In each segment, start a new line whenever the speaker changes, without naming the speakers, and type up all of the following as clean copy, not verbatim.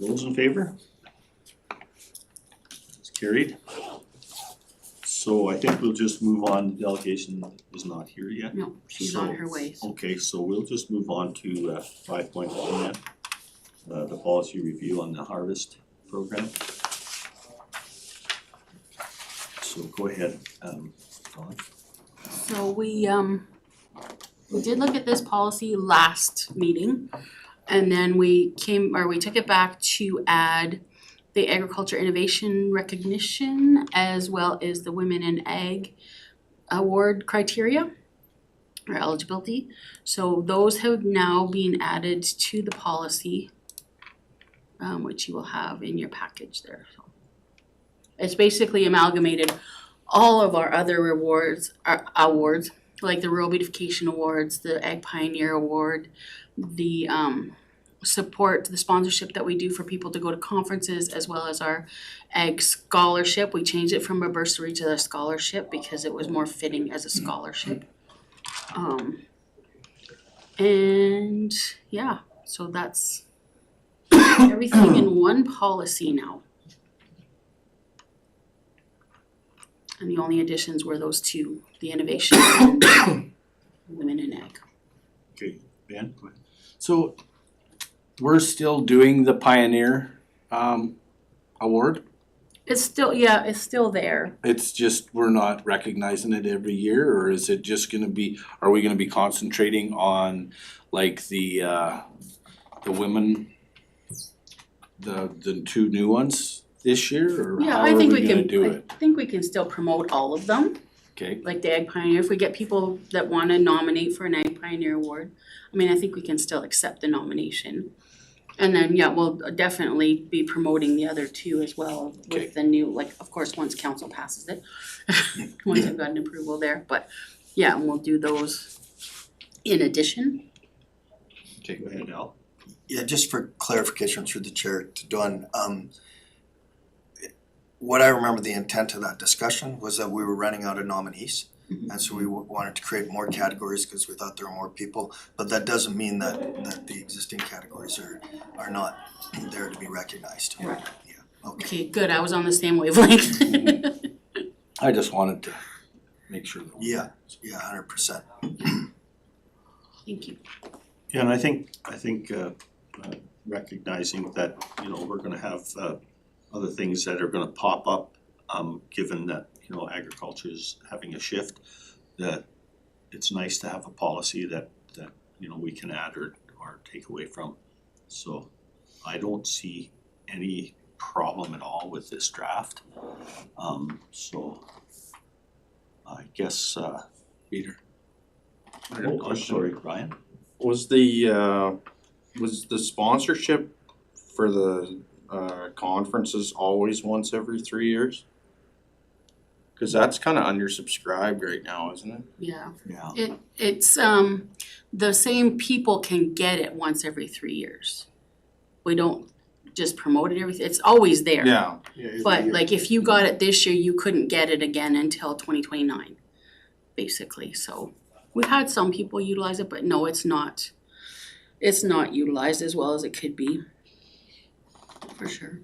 Those in favor? It's carried. So I think we'll just move on. The delegation is not here yet.
No, she's on her way.
Okay, so we'll just move on to 5.1 then. The policy review on the harvest program. So go ahead, Dawn.
So we did look at this policy last meeting. And then we took it back to add the agriculture innovation recognition as well as the Women in Ag award criteria or eligibility. So those have now been added to the policy, which you will have in your package there. So it's basically amalgamated all of our other awards, like the Rural Beautification Awards, the Ag Pioneer Award, the support, the sponsorship that we do for people to go to conferences, as well as our Ag Scholarship. We changed it from a bursary to a scholarship because it was more fitting as a scholarship. And yeah, so that's everything in one policy now. And the only additions were those two, the innovation and Women in Ag.
Okay, Ben, go ahead.
So we're still doing the Pioneer award.
It's still there.
It's just we're not recognizing it every year, or is it just gonna be, are we gonna be concentrating on like the women, the two new ones this year, or
Yeah,
how
I
are
think
we
we
gonna
can,
do
I
it?
think we can still promote all of them,
Okay,
like the Ag Pioneer, if we get people that wanna nominate for an Ag Pioneer Award. I mean, I think we can still accept the nomination. And then, yeah, we'll definitely be promoting the other two as well
Okay.
with the new, like, of course, once council passes it. Once I've got an approval there, but yeah, and we'll do those in addition.
Okay, go ahead, Al.
Yeah, just for clarification through the chair to Dawn, what I remember the intent of that discussion was that we were running out of nominees.
Mhm.
And so we wanted to create more categories because we thought there were more people, but that doesn't mean that the existing categories are not there to be recognized.
Right.
Yeah, okay.
Okay, good, I was on the same wavelength.
I just wanted to make sure that.
Yeah, 100%.
Thank you.
Yeah, and I think recognizing that, we're gonna have other things that are gonna pop up, given that, agriculture is having a shift, that it's nice to have a policy that we can add or take away from. So I don't see any problem at all with this draft. So I guess Peter.
I got a
Oh,
question.
sorry, Ryan.
Was the sponsorship for the conferences always once every 3 years? Cause that's kinda undersubscribed right now, isn't it?
Yeah,
Yeah.
it's the same people can get it once every 3 years. We don't just promote it it's always there.
Yeah.
But like if you got it this year, you couldn't get it again until 2029, basically, so. We've had some people utilize it, but no, it's not utilized as well as it could be. For sure.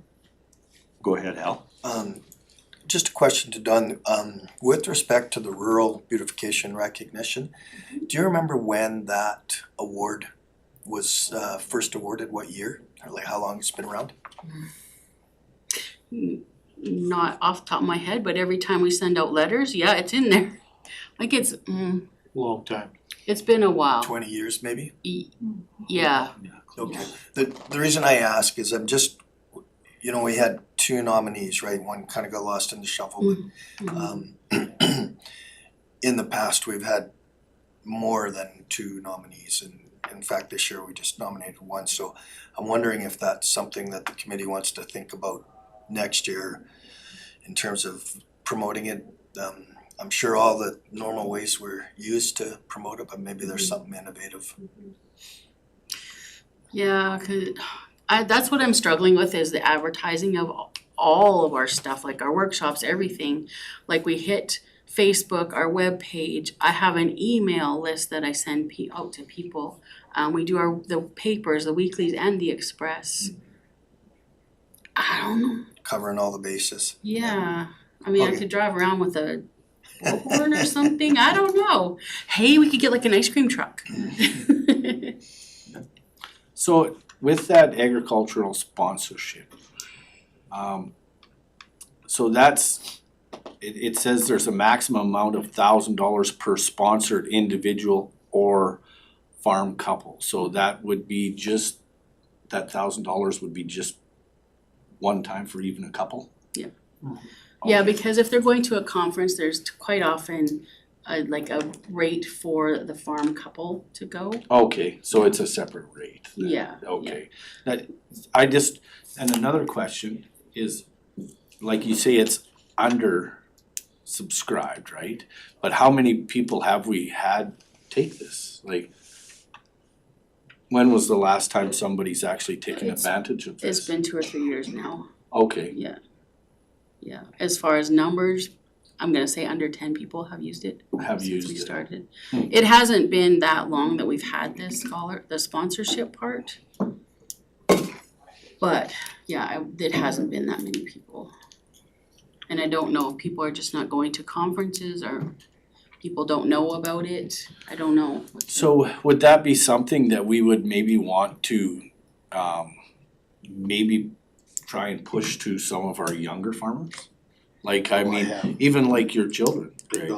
Go ahead, Al.
Just a question to Dawn, with respect to the rural beautification recognition, do you remember when that award was first awarded, what year? Or like how long it's been around?
Not off the top of my head, but every time we send out letters, yeah, it's in there. Like
Long time.
it's been a while.
20 years maybe?
Yeah,
Okay, the reason I ask is I'm just, we had two nominees, right? One kind of got lost in the shuffle. In the past, we've had more than two nominees, and in fact, this year we just nominated one. So I'm wondering if that's something that the committee wants to think about next year in terms of promoting it. I'm sure all the normal ways we're used to promote it, but maybe there's something innovative.
yeah, 'cause that's what I'm struggling with is the advertising of all of our stuff, like our workshops, everything. Like we hit Facebook, our webpage. I have an email list that I send out to people. We do the papers, the weeklies and the Express. don't know.
covering all the bases.
Yeah, I mean, I
Okay.
could drive around with a bullhorn or something, I don't know. Hey, we could get like an ice cream truck.
So with that agricultural sponsorship, so that's, it says there's a maximum amount of $1,000 per sponsored individual or farm couple. So that would be just, that $1,000 would be just one time for even a couple?
Yeah. Yeah,
Okay.
because if they're going to a conference, there's quite often like a rate for the farm couple to go.
Okay, so it's a separate rate then.
Yeah,
Okay. That, I just, and another question is, like you say, it's under subscribed, right? But how many people have we had take this? Like, when was the last time somebody's actually taken
It's-
advantage of this?
It's been 2 or 3 years now.
Okay,
Yeah. Yeah, as far as numbers, I'm gonna say under 10 people have used it
have
since
used
we
it.
started.
Hmm.
It hasn't been that long that we've had this the sponsorship part. But yeah, it hasn't been that many people. And I don't know if people are just not going to conferences or people don't know about it. I don't know.
So would that be something that we would maybe want to maybe try and push to some of our younger farmers? Like, I mean, even like your children, Greg,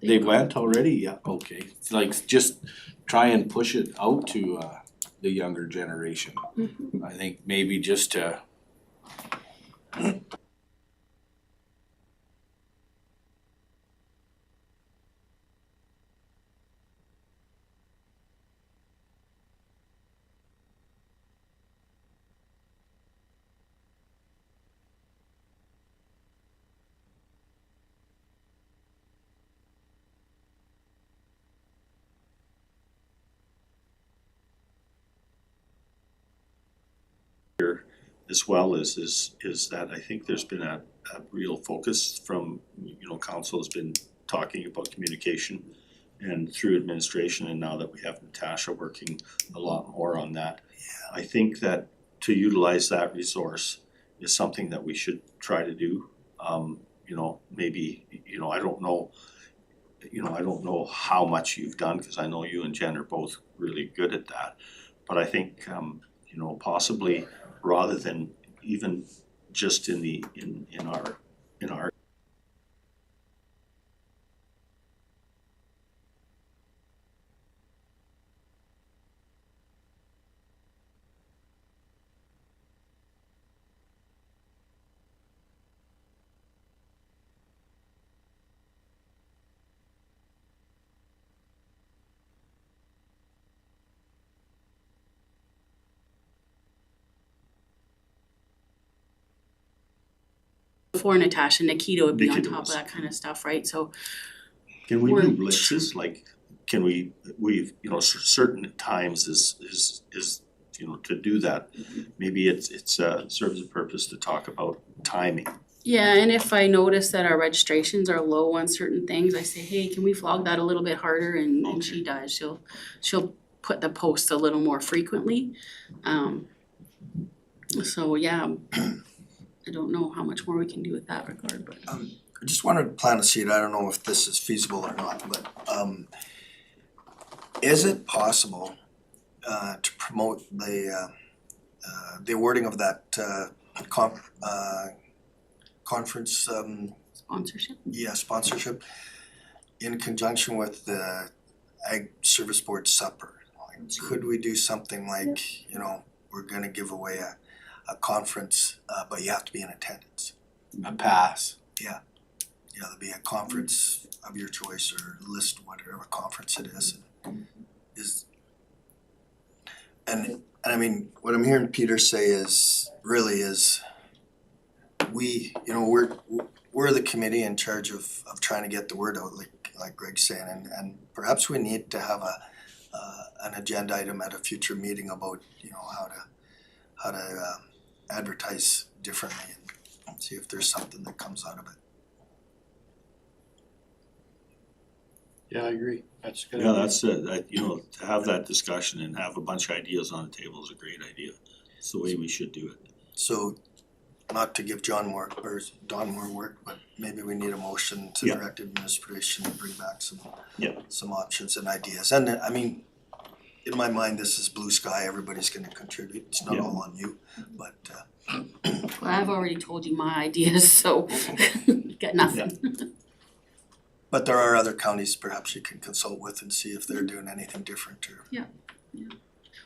they went already, yeah, okay. It's like, just try and push it out to the younger generation.
Mhm.
I think maybe just to.
As well is that I think there's been a real focus from, council has been talking about communication and through administration, and now that we have Natasha working a lot more on that. I think that to utilize that resource is something that we should try to do. Maybe, I don't know how much you've done, cause I know you and Jen are both really good at that. But I think, possibly rather than even just in our
Before Natasha, Nikita would be on
Nikita
top of
was.
that kind of stuff, right? So
Can we
We're-
do blitzes, like, can we've, certain times is, to do that. Maybe it serves a purpose to talk about timing.
yeah, and if I notice that our registrations are low on certain things, I say, hey, can we flog that a little bit harder? And she does. She'll put the post a little more frequently. So yeah, I don't know how much more we can do with that regard, but
I just wanted to plant a seed, I don't know if this is feasible or not, but is it possible to promote the awarding of that conference,
sponsorship.
sponsorship in conjunction with the Ag Service Board supper? Like, could we do something like, we're gonna give away a conference, but you have to be in attendance?
A pass.
There'll be a conference of your choice or list whatever conference it is. And I mean, what I'm hearing Peter say is we, we're the committee in charge of trying to get the word out, like Greg's saying, and perhaps we need to have an agenda item at a future meeting about, how to advertise differently and see if there's something that comes out of it.
Yeah, I agree. That's good.
Yeah, that's, to have that discussion and have a bunch of ideas on the table is a great idea. It's the way we should do it.
So not to give Don more work, but maybe we need a motion to
Yeah.
direct administration to bring back
Yeah.
some options and ideas. And I mean, in my mind, this is blue sky, everybody's gonna contribute, it's not
Yeah.
all on you, but
Well, I've already told you my ideas, so got nothing.
but there are other counties perhaps you can consult with and see if they're doing anything different or.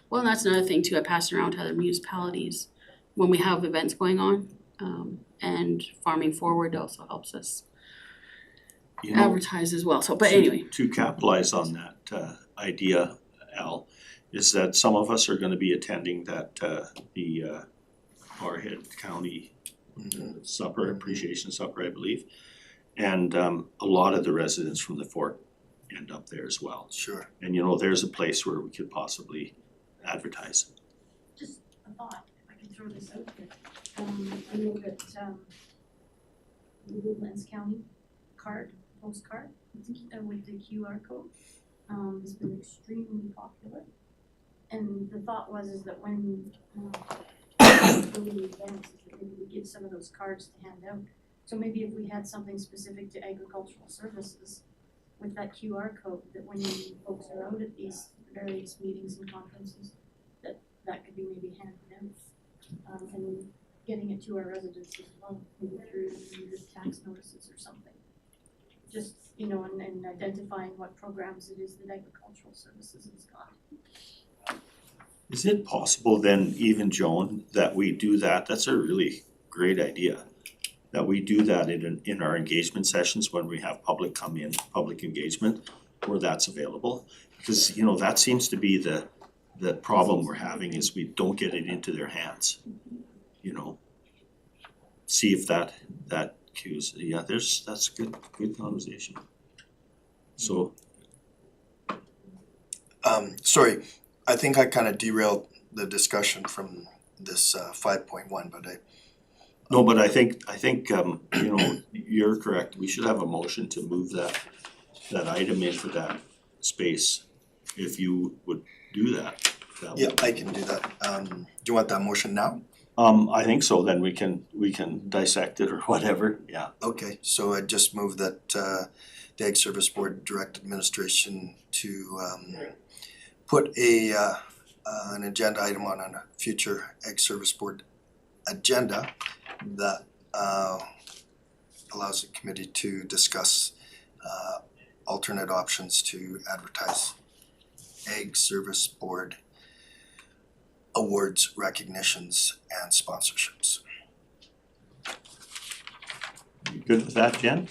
Well, and that's another thing too, I pass it around to other municipalities when we have events going on. And Farming Forward also helps us
You know,
advertise as well, so, but anyway.
to capitalize on that idea, Al, is that some of us are gonna be attending that the Barhead County supper, appreciation supper, I believe. And a lot of the residents from the fort end up there as well.
Sure.
And you know, there's a place where we could possibly advertise.
Just a thought, if I can throw this out there. I know that, the Woodlands County postcard, with the QR code, has been extremely popular. And the thought is that when, go to the events, is that maybe we give some of those cards to hand out. So maybe if we had something specific to agricultural services with that QR code, that when you folks are out at these various meetings and conferences, that could be maybe handed out. And getting it to our residents as well, maybe through the tax notices or something. Just, you know, and identifying what programs it is that agricultural services has got.
Is it possible then, even Joan, that we do that? That's a really great idea. That we do that in our engagement sessions when we have public come in, public engagement, where that's available. Because, you know, that seems to be the problem we're having is we don't get it into their hands. You know, see if that cues, yeah, that's good conversation. So,
Sorry, I think I kind of derailed the discussion from this 5.1, but
no, but I think, you know, you're correct, we should have a motion to move that item into that space, if you would do that.
yeah, I can do that. Do you want that motion now?
I think so, then we can dissect it or whatever, yeah.
Okay, so I just move that the Ag Service Board direct administration to put an agenda item on a future Ag Service Board agenda that allows the committee to discuss alternate options to advertise Ag Service Board awards, recognitions, and sponsorships.
You good with that, Jen?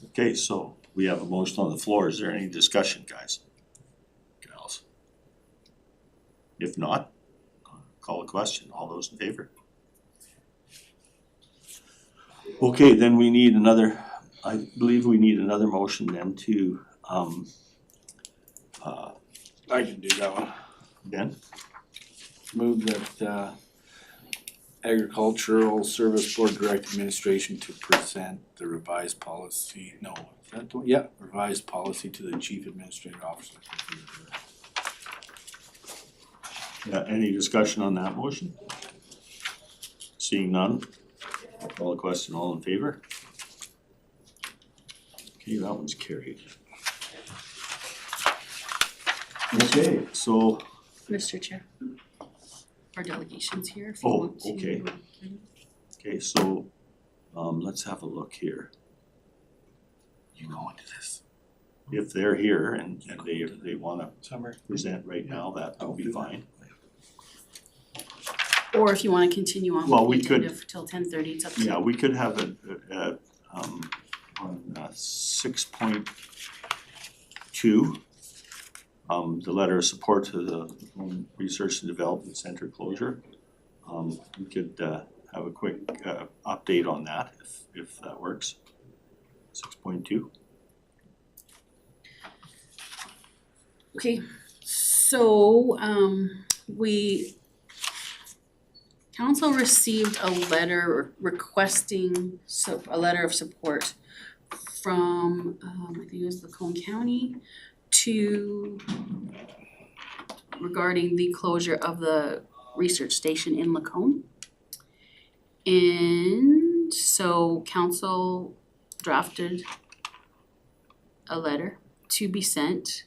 Okay, so we have a motion on the floor, is there any discussion, guys? Gals? If not, call a question, all those in favor? Okay, then we need another, I believe we need another motion then to,
I can do that one.
Ben?
Move that Agricultural Service Board Direct Administration to present the revised policy, no, is that the one? Yeah, revised policy to the Chief Administrative Officer.
Yeah, any discussion on that motion? Seeing none, I'll call a question, all in favor? Okay, that one's carried. Okay, so,
Mr. Chair. Our delegations here, if you
Oh,
want to.
okay. Okay, so, let's have a look here.
You go into this.
If they're here and they wanna
Summer.
present right now, that would be fine.
Or if you wanna continue on
Well,
with
we
the
could-
agenda till 10:30, it's up to you.
Yeah, we could have on 6.2, the letter of support to the Home Research and Development Center closure. We could have a quick update on that if that works. 6.2.
Okay, so council received a letter requesting a letter of support from I think it was Lacombe County regarding the closure of the research station in Lacombe. And so council drafted a letter to be sent.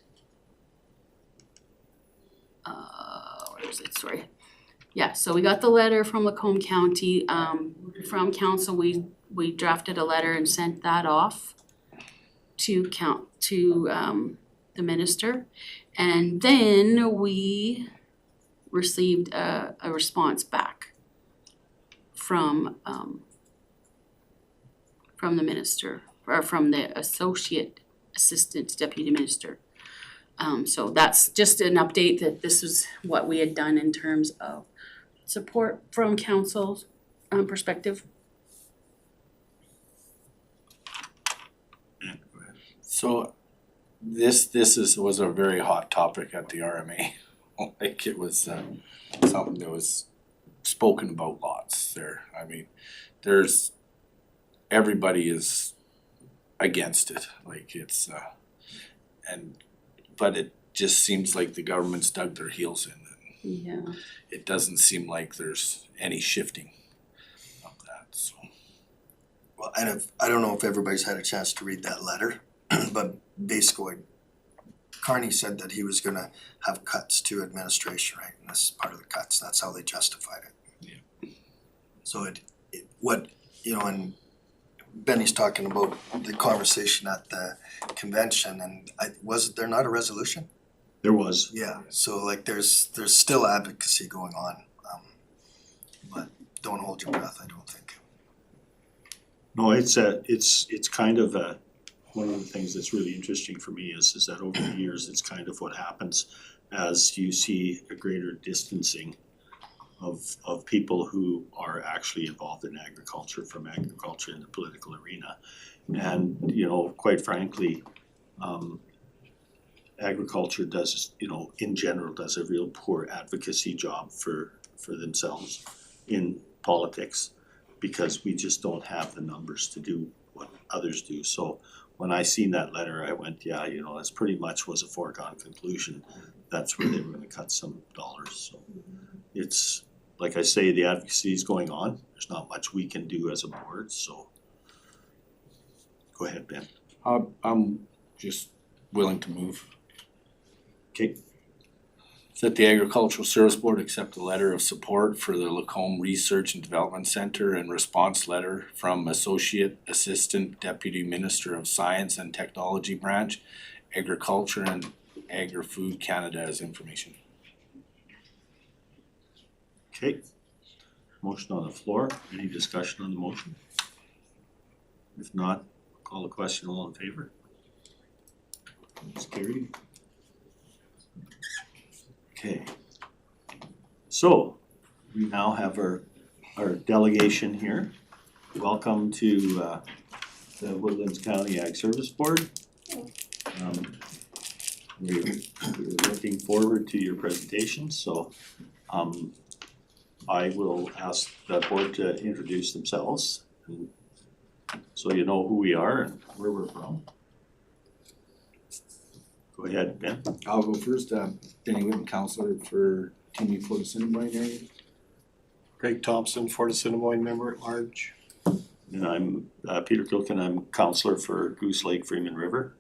Where is it, sorry. Yeah, so we got the letter from Lacombe County, from council, we drafted a letter and sent that off to the minister. And then we received a response back from the minister, or from the associate assistant deputy minister. So that's just an update that this is what we had done in terms of support from council's perspective.
Yeah, go ahead.
So this was a very hot topic at the RMA. Like it was something that was spoken about lots there. I mean, everybody is against it, like it's but it just seems like the government's dug their heels in.
Yeah.
It doesn't seem like there's any shifting of that, so.
Well, and I don't know if everybody's had a chance to read that letter, but basically Carney said that he was gonna have cuts to administration, right? And this is part of the cuts, that's how they justified it.
Yeah.
So and Benny's talking about the conversation at the convention, and wasn't there not a resolution?
There was.
Yeah, so like there's still advocacy going on, but don't hold your breath, I don't think.
No, it's kind of one of the things that's really interesting for me is that over the years, it's kind of what happens as you see a greater distancing of people who are actually involved in agriculture from agriculture in the political arena. And, quite frankly, agriculture does, in general, does a real poor advocacy job for themselves in politics because we just don't have the numbers to do what others do. So when I seen that letter, I went, yeah, that's pretty much was a foregone conclusion. That's where they were gonna cut some dollars. So it's, like I say, the advocacy is going on. There's not much we can do as a board, so go ahead, Ben.
I'm just willing to move.
Okay,
That the Agricultural Service Board accept a letter of support for the Lacombe Research and Development Center and response letter from Associate Assistant Deputy Minister of Science and Technology Branch, Agriculture and Agri-Food Canada as information.
okay. Motion on the floor. Any discussion on the motion? If not, call the question. All in favor? It's carried. Okay. So, we now have our delegation here. Welcome to the Woodlands County Ag Service Board. We're looking forward to your presentation, so I will ask the board to introduce themselves, and so you know who we are and where we're from. Go ahead, Ben.
I'll go first. Benny Whitten, Councillor for Team Fort Assiniboine area.
Greg Thompson, Fort Assiniboine member at large.
And I'm Peter Kilkin, I'm counselor for Goose Lake Freeman River.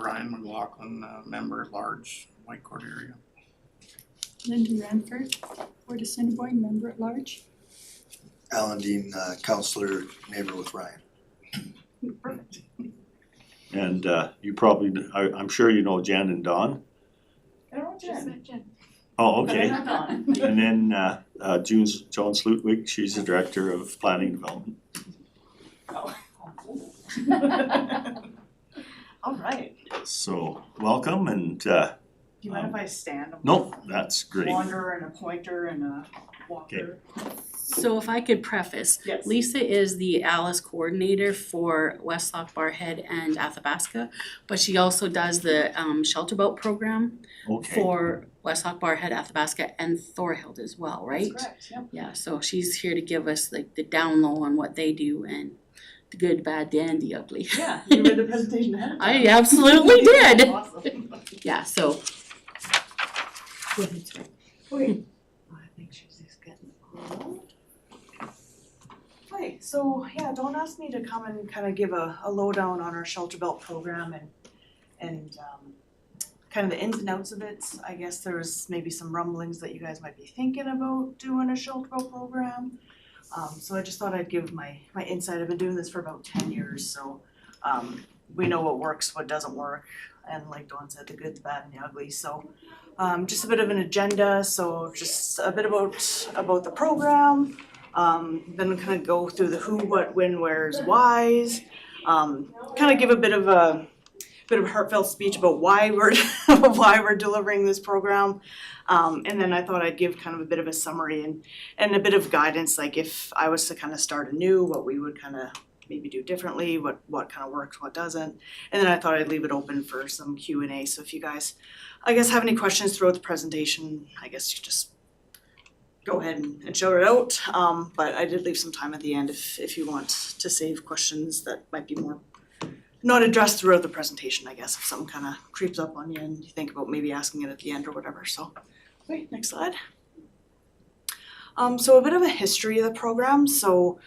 Ryan McLaughlin, member at large, Whitecourt area.
Linda Ranford, Fort Assiniboine, member at large.
Alan Dean, councillor, neighbor with Ryan.
Perfect.
And you probably, I'm sure you know Jen and Don. Oh, okay. And then Joan Slutwig, she's the director of planning development.
All right.
So welcome and
Do you mind if I stand?
no, that's great.
Wanderer and a pointer and a walker.
So if I could preface,
Yes.
Lisa is the Alice coordinator for Westlock, Barhead and Athabasca, but she also does the shelter boat program
Okay.
for Westlock, Barhead, Athabasca and Thorhild as well, right?
That's correct, yep.
Yeah, so she's here to give us like the down low on what they do and the good, bad, and the ugly.
Yeah, you read the presentation ahead of time.
I absolutely did.
Awesome.
Yeah, so. Go ahead, sorry.
Okay. I think she's just getting. so yeah, Dawn asked me to come and kind of give a lowdown on our shelter belt program and kind of the ins and outs of it. I guess there was maybe some rumblings that you guys might be thinking about doing a shelter belt program. So I just thought I'd give my insight. I've been doing this for about 10 years, so we know what works, what doesn't work, and like Dawn said, the good, the bad, and the ugly. So just a bit of an agenda, so just a bit about the program. Then kind of go through the who, what, when, where's, whys. Kind of give a bit of a heartfelt speech about why we're delivering this program. And then I thought I'd give kind of a bit of a summary and a bit of guidance, like if I was to kind of start anew, what we would kind of maybe do differently, what kind of works, what doesn't. And then I thought I'd leave it open for some Q&A. So if you guys, I guess, have any questions throughout the presentation, I guess you just go ahead and shout it out. But I did leave some time at the end if you want to save questions that might be more not addressed throughout the presentation, I guess, if something kind of creeps up on you and you think about maybe asking it at the end or whatever. So, okay, next slide. So a bit of a history of the program. So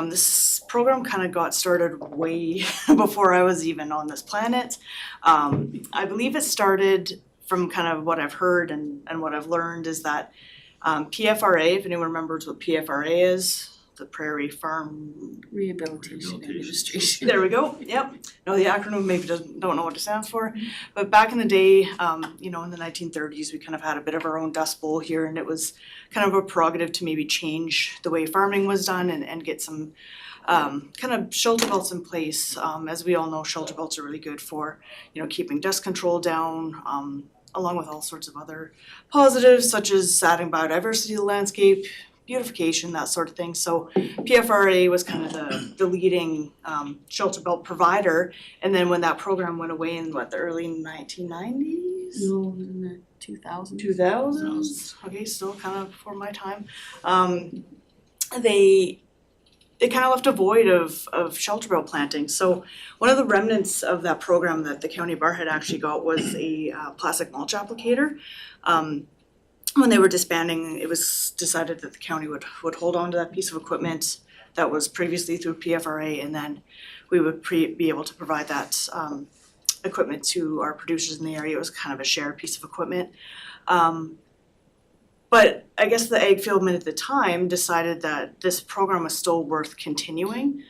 this program kind of got started way before I was even on this planet. I believe it started from kind of what I've heard and what I've learned is that PFRA, if anyone remembers what PFRA is, the Prairie Farm
Rehabilitation Administration.
There we go. Yep. No, the acronym maybe don't know what it stands for, but back in the day, in the 1930s, we kind of had a bit of our own dust bowl here, and it was kind of a prerogative to maybe change the way farming was done and get some kind of shelter belts in place. As we all know, shelter belts are really good for keeping dust control down. Along with all sorts of other positives, such as adding biodiversity to the landscape, beautification, that sort of thing. So PFRA was kind of the leading shelter belt provider. And then when that program went away in the early 1990s?
No, in the 2000s.
2000s? Okay, still kind of before my time. It kind of left a void of shelter belt planting. So one of the remnants of that program that the county bar had actually got was a plastic mulch applicator. When they were disbanding, it was decided that the county would hold on to that piece of equipment that was previously through PFRA, and then we would be able to provide that equipment to our producers in the area. It was kind of a shared piece of equipment. But I guess the ag fieldmen at the time decided that this program was still worth continuing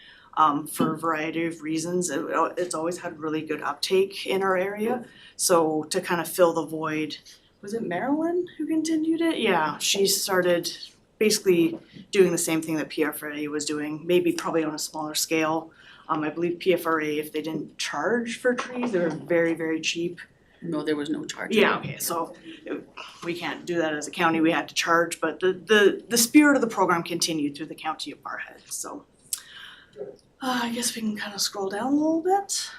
for a variety of reasons. It's always had really good uptake in our area. So to kind of fill the void, was it Marilyn who continued it? Yeah, she started basically doing the same thing that PFRA was doing, maybe probably on a smaller scale. I believe PFRA, if they didn't charge for trees, they were very, very cheap.
No, there was no charge.
Yeah, okay, so we can't do that as a county, we had to charge, but the spirit of the program continued through the county of Barrhead, so. I guess we can kind of scroll down a little bit.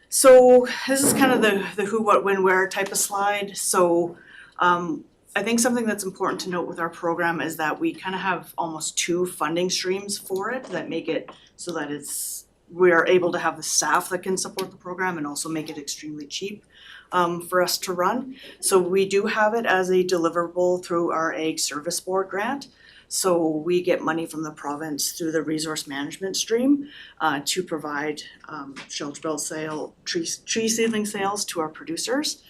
So this is kind of the who, what, when, where type of slide. So I think something that's important to note with our program is that we kind of have almost two funding streams for it that make it so that we are able to have the staff that can support the program and also make it extremely cheap for us to run. So we do have it as a deliverable through our Ag Service Board grant. So we get money from the province through the resource management stream to provide shelter belt tree seedling sales to our producers.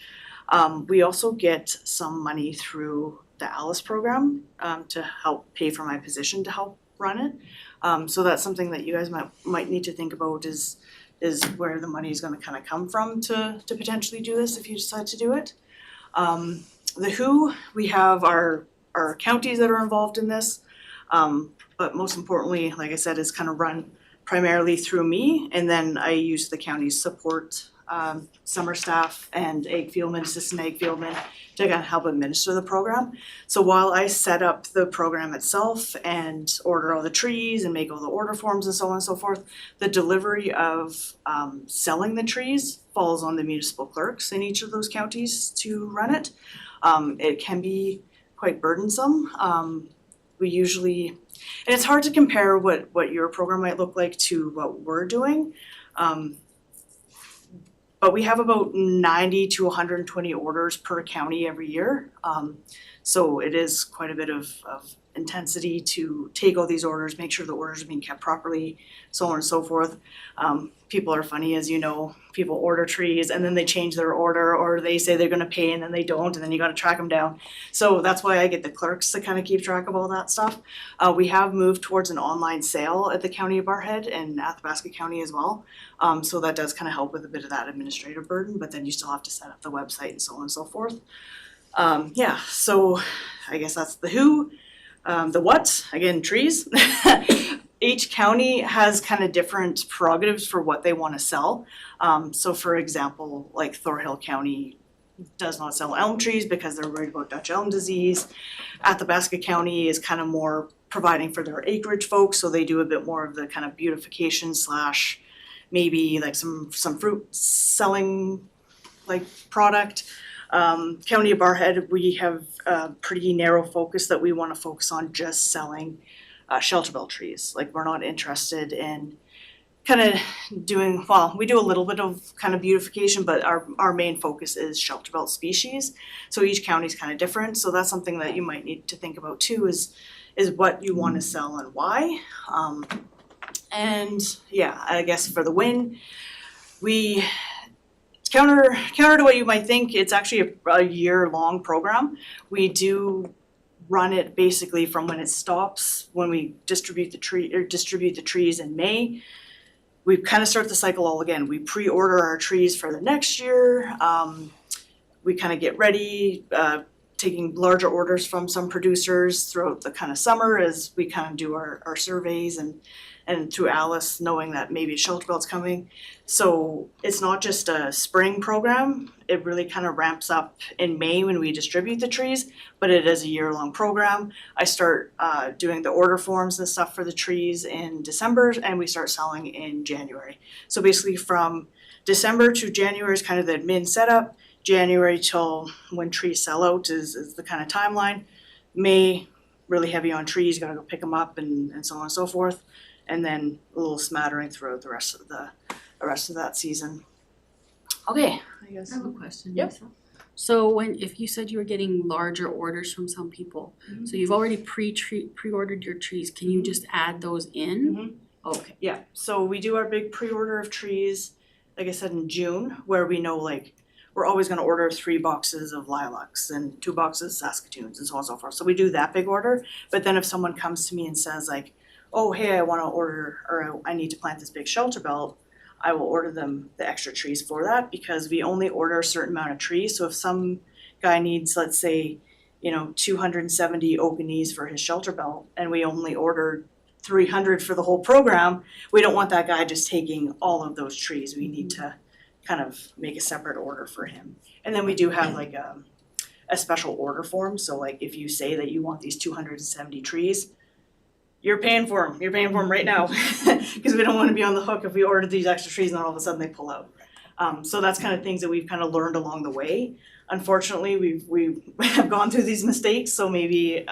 We also get some money through the ALICE program to help pay for my position to help run it. So that's something that you guys might need to think about is where the money is going to kind of come from to potentially do this if you decide to do it. The who, we have our counties that are involved in this, but most importantly, like I said, is kind of run primarily through me, and then I use the county's support, summer staff and ag fieldmen, assistant ag fieldmen to kind of help administer the program. So while I set up the program itself and order all the trees and make all the order forms and so on and so forth, the delivery of selling the trees falls on the municipal clerks in each of those counties to run it. It can be quite burdensome. We usually, and it's hard to compare what your program might look like to what we're doing. but we have about 90 to 120 orders per county every year. So it is quite a bit of intensity to take all these orders, make sure the orders are being kept properly, so on and so forth. People are funny, as you know, people order trees and then they change their order, or they say they're gonna pay and then they don't, and then you gotta track them down. So that's why I get the clerks to kind of keep track of all that stuff. We have moved towards an online sale at the County of Barrhead and Athabasca County as well. So that does kind of help with a bit of that administrative burden, but then you still have to set up the website and so on and so forth. Yeah, so I guess that's the who. The what, again, trees. Each county has kind of different prerogatives for what they want to sell. So for example, like Thorhill County does not sell elm trees because they're worried about Dutch elm disease. Athabasca County is kind of more providing for their acreage folks, so they do a bit more of the kind of beautification slash maybe like some fruit selling like product. County of Barrhead, we have a pretty narrow focus that we want to focus on just selling shelter belt trees. Like, we're not interested in kind of doing, well, we do a little bit of kind of beautification, but our main focus is shelter belt species. So each county is kind of different. So that's something that you might need to think about too, is what you want to sell and why. And yeah, I guess for the win, we counter to what you might think, it's actually a year-long program. We do run it basically from when it stops, when we distribute the trees in May. We kind of start the cycle all again. We pre-order our trees for the next year. We kind of get ready, taking larger orders from some producers throughout the kind of summer as we kind of do our surveys and through Alice, knowing that maybe shelter belt's coming. So it's not just a spring program, it really kind of ramps up in May when we distribute the trees, but it is a year-long program. I start doing the order forms and stuff for the trees in December, and we start selling in January. So basically from December to January is kind of the admin setup. January till when trees sell out is the kind of timeline. May, really heavy on trees, gotta go pick them up and so on and so forth. And then a little smattering throughout the rest of that season. Okay, I guess.
I have a question.
Yep.
Lisa. So if you said you were getting larger orders from some people, so you've already pre-ordered your trees, can you just add those in?
Mm-hmm.
Okay.
Yeah, so we do our big pre-order of trees, like I said, in June, where we know like we're always gonna order 3 boxes of lilacs and 2 boxes of Saskatoons and so on and so forth. So we do that big order, but then if someone comes to me and says like, oh, hey, I wanna order, or I need to plant this big shelter belt, I will order them the extra trees for that, because we only order a certain amount of trees. So if some guy needs, let's say, 270 Okanese for his shelter belt, and we only ordered 300 for the whole program, we don't want that guy just taking all of those trees. We need to kind of make a separate order for him. And then we do have like a special order form. So like if you say that you want these 270 trees, you're paying for them. You're paying for them right now, because we don't want to be on the hook if we ordered these extra trees and then all of a sudden they pull out. So that's kind of things that we've kind of learned along the way. Unfortunately, we have gone through these mistakes. So maybe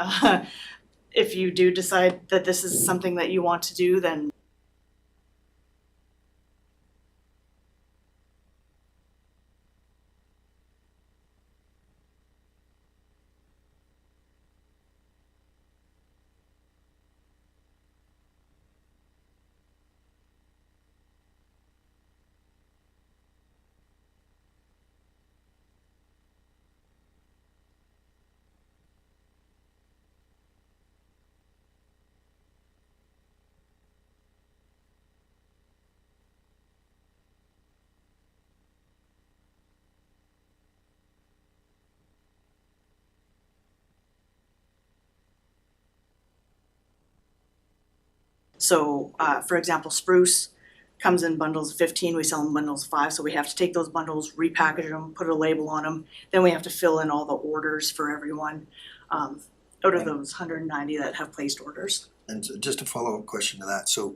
if you do decide that this is something that you want to do, then so for example, spruce comes in bundles of 15, we sell in bundles of 5, so we have to take those bundles, repackage them, put a label on them, then we have to fill in all the orders for everyone out of those 190 that have placed orders.
And so just a follow-up question to that, so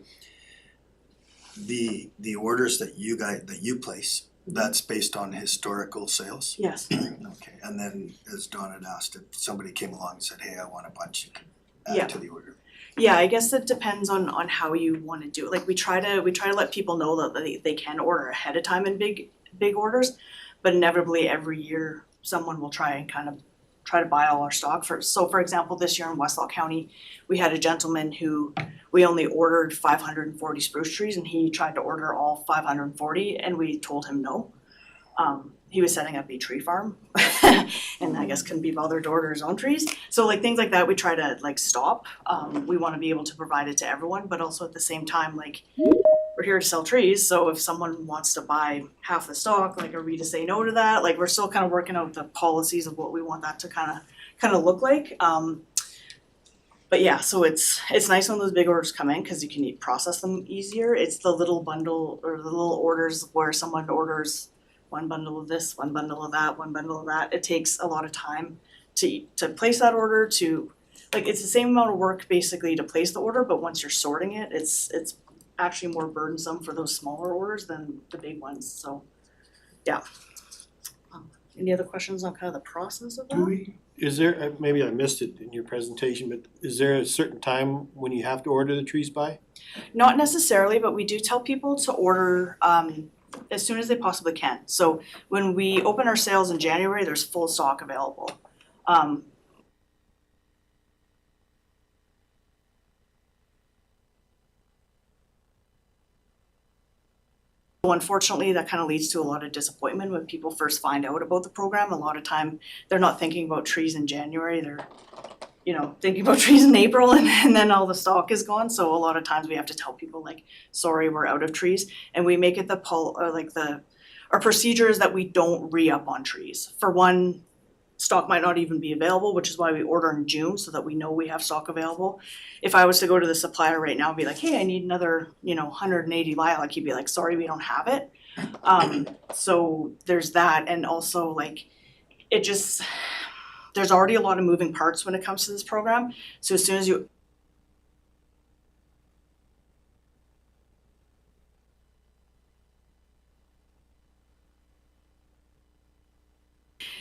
the orders that you place, that's based on historical sales?
Yes.
Okay, and then as Dawn had asked, if somebody came along and said, hey, I want a bunch, you can
Yeah.
add to the order.
Yeah, I guess it depends on how you want to do it. Like we try to let people know that they can order ahead of time in big big orders, but inevitably every year someone will try to buy all our stock. For example, this year in Westlaw County, we had a gentleman who we only ordered 540 spruce trees and he tried to order all 540 and we told him no. He was setting up a tree farm and I guess couldn't be bothered to order his own trees. So like things like that, we try to like stop. We wanna be able to provide it to everyone, but also at the same time, like we're here to sell trees, so if someone wants to buy half the stock, like are we to say no to that? Like we're still kind of working out the policies of what we want that to kind of look like. But yeah, so it's nice when those big orders come in because you can process them easier. It's the little bundle or the little orders where someone orders one bundle of this, one bundle of that, one bundle of that. It takes a lot of time to place that order, to like it's the same amount of work basically to place the order, but once you're sorting it, it's actually more burdensome for those smaller orders than the big ones, so yeah. Any other questions on kind of the process of that?
Is there, maybe I missed it in your presentation, but is there a certain time when you have to order the trees by?
Not necessarily, but we do tell people to order as soon as they possibly can. So when we open our sales in January, there's full stock available. Unfortunately, that kind of leads to a lot of disappointment when people first find out about the program. A lot of time, they're not thinking about trees in January, they're thinking about trees in April and then all the stock is gone. So a lot of times we have to tell people like, sorry, we're out of trees. And we make it our procedure is that we don't re-up on trees. For one, stock might not even be available, which is why we order in June so that we know we have stock available. If I was to go to the supplier right now and be like, hey, I need another, 180 lilac, he'd be like, sorry, we don't have it. So there's that, and also like, there's already a lot of moving parts when it comes to this program. So as soon as you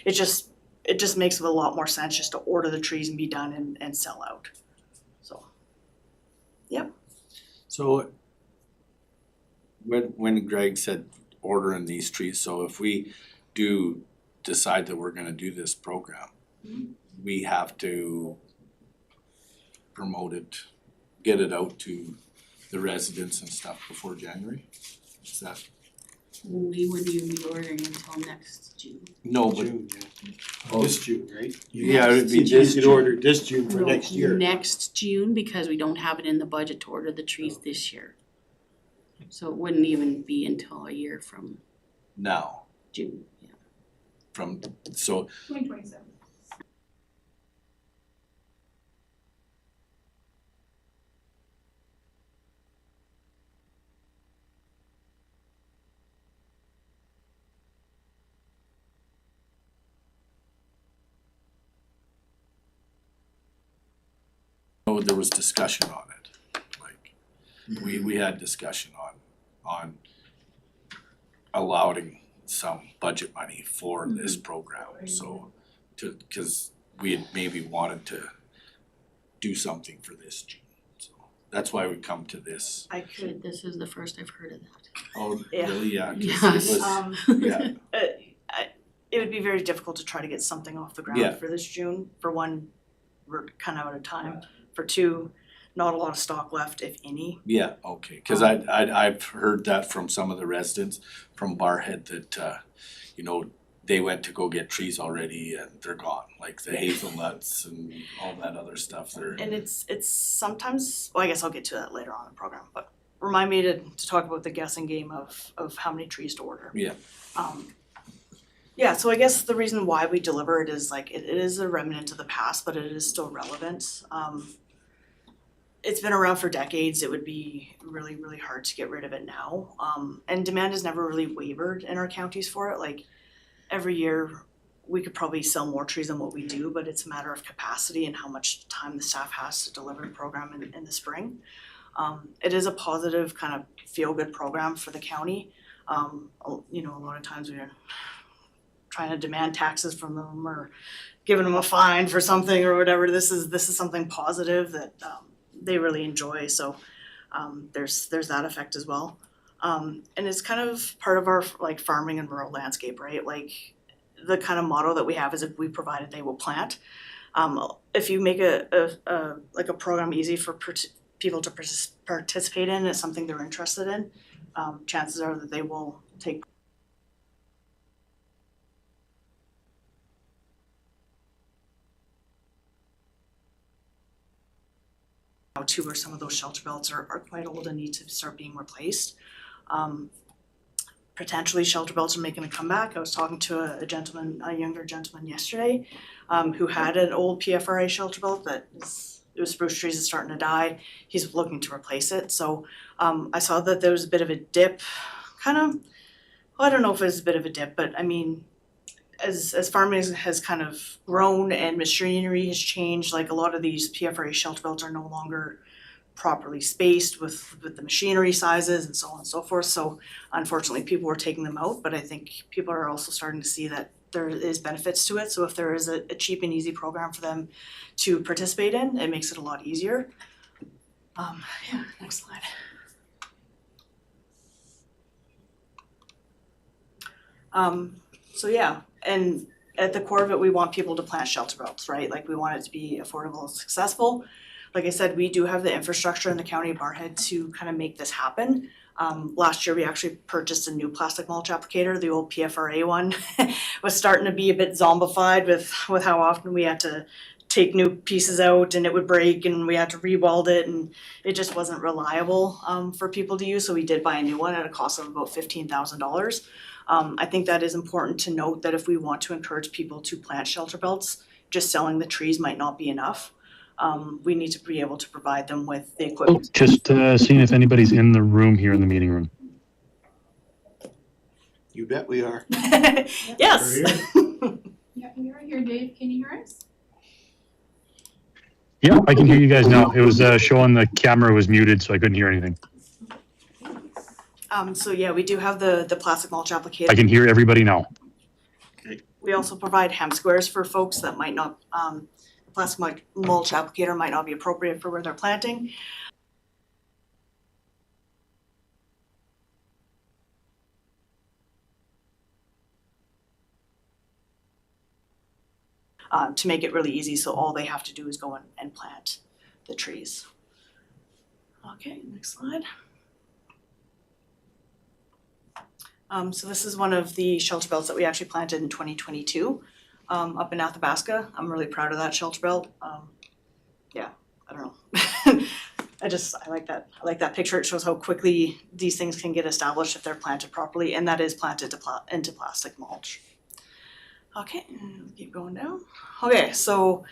it just makes it a lot more sense just to order the trees and be done and sell out. So, yep.
So when Greg said ordering these trees, so if we do decide that we're gonna do this program, we have to promote it, get it out to the residents and stuff before January? Is that?
We wouldn't even be ordering until next June.
No, but
June, yeah. This June, right?
yeah, it would be
You
this
could
June.
order this June for
No,
next year.
Next June, because we don't have it in the budget to order the trees this year. So it wouldn't even be until a year from
Now,
June, yeah.
so
2027.
there was discussion on it. Like, we had discussion on allowing some budget money for this program, so cause we had maybe wanted to do something for this June, so that's why we come to this.
I could,
This is the first I've heard of that.
Oh,
Yeah.
really? Yeah, 'cause it
Yes.
was, yeah,
it would be very difficult to try to get something off the
Yeah.
ground for this June. For one, we're kind of out of time. For two, not a lot of stock left, if any.
yeah, okay, cause I've heard that from some of the residents from Barhead that, they went to go get trees already and they're gone, like the hazelnuts and all that other stuff, they're.
And it's sometimes, well, I guess I'll get to that later on in the program, but remind me to talk about the guessing game of how many trees to order.
Yeah.
Yeah, so I guess the reason why we deliver it is like, it is a remnant of the past, but it is still relevant. It's been around for decades, it would be really, really hard to get rid of it now. And demand has never really wavered in our counties for it, like every year we could probably sell more trees than what we do, but it's a matter of capacity and how much time the staff has to deliver the program in the spring. It is a positive kind of feel-good program for the county. A lot of times we're trying to demand taxes from them or giving them a fine for something or whatever. This is something positive that they really enjoy, so there's that effect as well. And it's kind of part of our like farming and rural landscape, right? Like the kind of motto that we have is if we provide it, they will plant. If you make a like a program easy for people to participate in, it's something they're interested in, chances are that they will take too, where some of those shelter belts are quite old and need to start being replaced. Potentially shelter belts are making a comeback. I was talking to a younger gentleman yesterday, who had an old PFRA shelter belt it was spruce trees is starting to die. He's looking to replace it. So I saw that there was a bit of a dip, kind of, well, I don't know if it's a bit of a dip, but I mean, as farming has kind of grown and machinery has changed, like a lot of these PFRA shelter belts are no longer properly spaced with the machinery sizes and so on and so forth. So unfortunately, people were taking them out, but I think people are also starting to see that there is benefits to it. So if there is a cheap and easy program for them to participate in, it makes it a lot easier. Yeah, next slide. So yeah, and at the core of it, we want people to plant shelter belts, right? Like we want it to be affordable and successful. Like I said, we do have the infrastructure in the county of Barrhead to kind of make this happen. Last year, we actually purchased a new plastic mulch applicator. The old PFRA one was starting to be a bit zombified with how often we had to take new pieces out and it would break and we had to re-weld it, and it just wasn't reliable for people to use. So we did buy a new one at a cost of about $15,000. I think that is important to note that if we want to encourage people to plant shelter belts, just selling the trees might not be enough. We need to be able to provide them with the equipment.
Just seeing if anybody's in the room here in the meeting room.
You bet we are.
Yes.
Yeah, we are here, Dave. Can you hear us?
Yeah, I can hear you guys now. It was showing the camera was muted, so I couldn't hear anything.
So yeah, we do have the plastic mulch applicator.
I can hear everybody now.
We also provide hemp squares for folks that might not, plastic mulch applicator might not be appropriate for where they're planting. To make it really easy, so all they have to do is go in and plant the trees. Okay, next slide. So this is one of the shelter belts that we actually planted in 2022 up in Athabasca. I'm really proud of that shelter belt. Yeah, I don't know. I like that. I like that picture. It shows how quickly these things can get established if they're planted properly, and that is planted into plastic mulch. Okay, and keep going down. Okay, so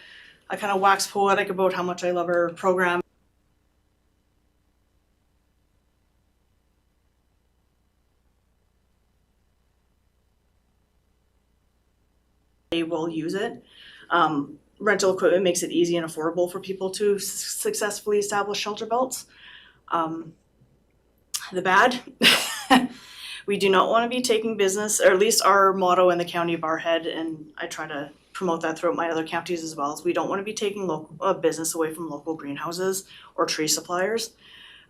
I kind of wax poetic about how much I love our program. They will use it. Rental equipment makes it easy and affordable for people to successfully establish shelter belts. The bad, we do not want to be taking business, or at least our motto in the county of Barrhead, and I try to promote that throughout my other counties as well, is we don't want to be taking local business away from local greenhouses or tree suppliers.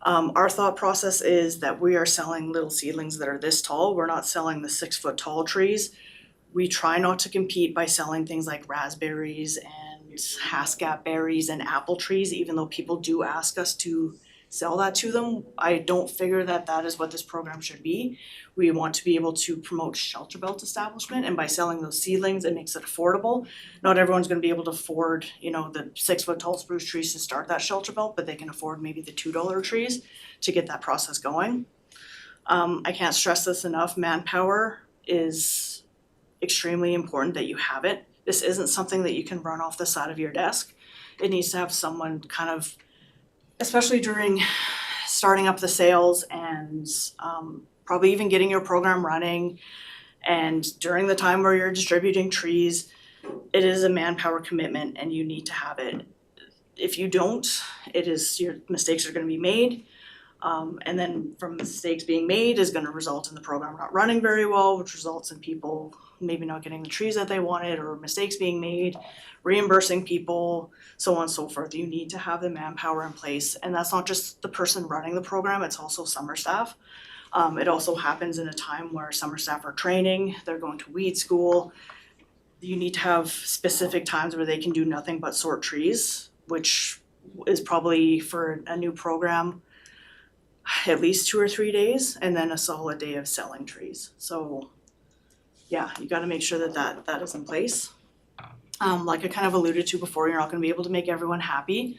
Our thought process is that we are selling little seedlings that are this tall. We're not selling the 6-foot tall trees. We try not to compete by selling things like raspberries and Haskap berries and apple trees, even though people do ask us to sell that to them. I don't figure that that is what this program should be. We want to be able to promote shelter belt establishment, and by selling those seedlings, it makes it affordable. Not everyone's gonna be able to afford, the 6-foot tall spruce trees to start that shelter belt, but they can afford maybe the $2 trees to get that process going. I can't stress this enough, manpower is extremely important that you have it. This isn't something that you can run off the side of your desk. It needs to have someone kind of, especially during starting up the sales and probably even getting your program running, and during the time where you're distributing trees, it is a manpower commitment and you need to have it. If you don't, your mistakes are gonna be made. And then from mistakes being made is gonna result in the program not running very well, which results in people maybe not getting the trees that they wanted, or mistakes being made, reimbursing people, so on and so forth. You need to have the manpower in place, and that's not just the person running the program, it's also summer staff. It also happens in a time where summer staff are training, they're going to weed school. You need to have specific times where they can do nothing but sort trees, which is probably for a new program at least 2 or 3 days, and then a solid day of selling trees. So yeah, you gotta make sure that is in place. Like I kind of alluded to before, you're not gonna be able to make everyone happy.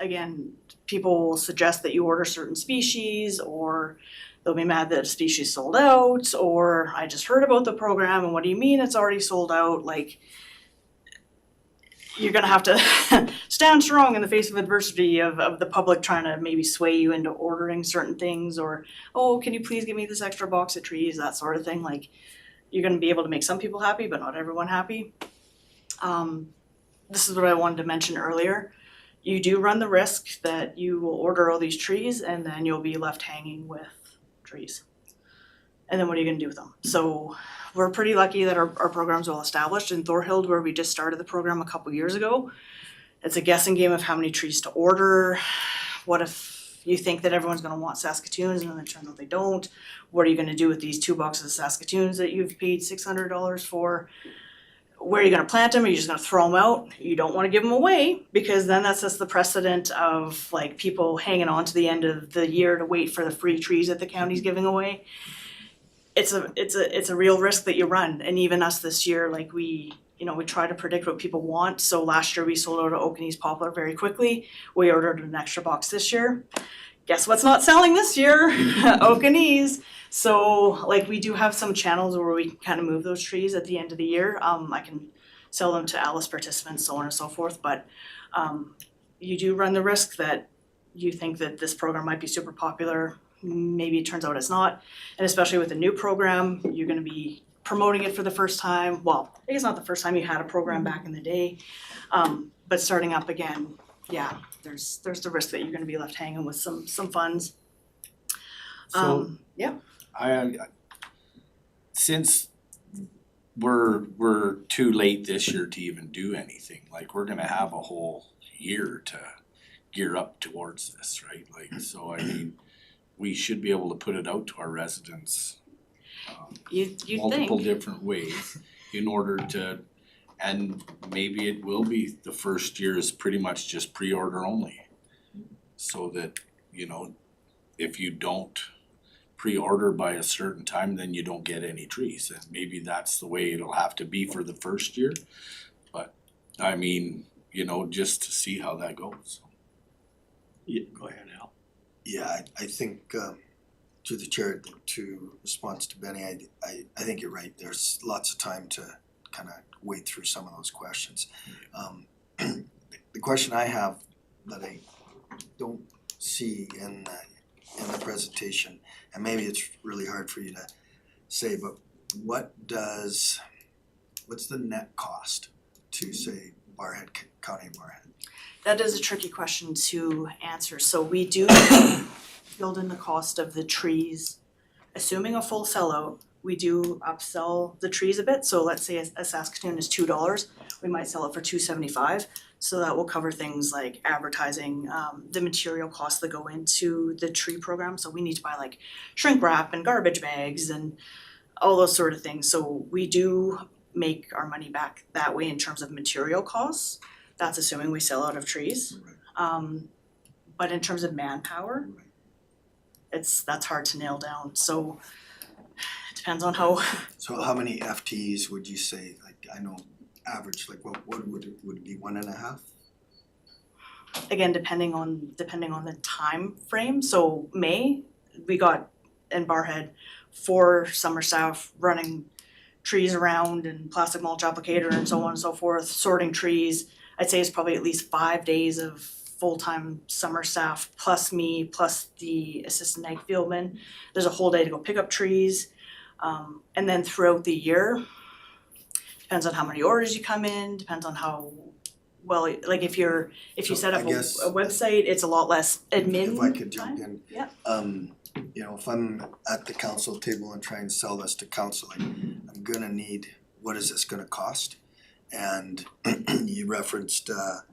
Again, people will suggest that you order certain species, or they'll be mad that a species sold out, or I just heard about the program and what do you mean it's already sold out? Like, you're gonna have to stand strong in the face of adversity of the public trying to maybe sway you into ordering certain things, or, oh, can you please give me this extra box of trees, that sort of thing. Like, you're gonna be able to make some people happy, but not everyone happy. This is what I wanted to mention earlier. You do run the risk that you will order all these trees and then you'll be left hanging with trees. And then what are you gonna do with them? So we're pretty lucky that our program's well established. In Thorhild, where we just started the program a couple years ago, it's a guessing game of how many trees to order. What if you think that everyone's gonna want Saskatoons and then it turns out they don't? What are you gonna do with these 2 boxes of Saskatoons that you've paid $600 for? Where are you gonna plant them? Are you just gonna throw them out? You don't wanna give them away, because then that sets the precedent of like people hanging on to the end of the year to wait for the free trees that the county's giving away. It's a real risk that you run, and even us this year, like we try to predict what people want. So last year we sold out of Okanese poplar very quickly. We ordered an extra box this year. Guess what's not selling this year? Okanese. So like we do have some channels where we kind of move those trees at the end of the year. I can sell them to Alice participants, so on and so forth. But you do run the risk that you think that this program might be super popular. Maybe it turns out it's not. And especially with a new program, you're gonna be promoting it for the first time. Well, I guess not the first time you had a program back in the day. But starting up again, yeah, there's the risk that you're gonna be left hanging with some funds. Yeah.
I since we're too late this year to even do anything, like we're gonna have a whole year to gear up towards this, right? Like, so I mean, we should be able to put it out to our residents
You'd
multiple
think.
different ways in order to, and maybe it will be the first year is pretty much just pre-order only. So that, if you don't pre-order by a certain time, then you don't get any trees, and maybe that's the way it'll have to be for the first year. But I mean, just to see how that goes.
Yeah, go ahead, Al.
Yeah, I think to the chair, to response to Benny, I think you're right. There's lots of time to kind of wade through some of those questions. The question I have that I don't see in the presentation, and maybe it's really hard for you to say, but what's the net cost to say County of Barrhead?
That is a tricky question to answer. So we do build in the cost of the trees. Assuming a full sellout, we do upsell the trees a bit. So let's say a Saskatoon is $2, we might sell it for $2.75. So that will cover things like advertising, the material costs that go into the tree program. So we need to buy like shrink wrap and garbage bags and all those sort of things. So we do make our money back that way in terms of material costs. That's assuming we sell out of trees. But in terms of manpower, that's hard to nail down. So it depends on how.
So how many FTEs would you say? Like, I know average, like what would it be, 1.5?
Again, depending on the time frame. So May, we got in Barrhead 4 summer staff running trees around and plastic mulch applicator and so on and so forth, sorting trees. I'd say it's probably at least 5 days of full-time summer staff plus me plus the assistant ag fieldman. There's a whole day to go pick up trees. And then throughout the year, depends on how many orders you come in, depends on how well, like if you set up a website, it's a lot less admin.
If I could jump in.
Yeah.
If I'm at the council table and trying to sell this to council, I'm gonna need, what is this gonna cost? And you referenced a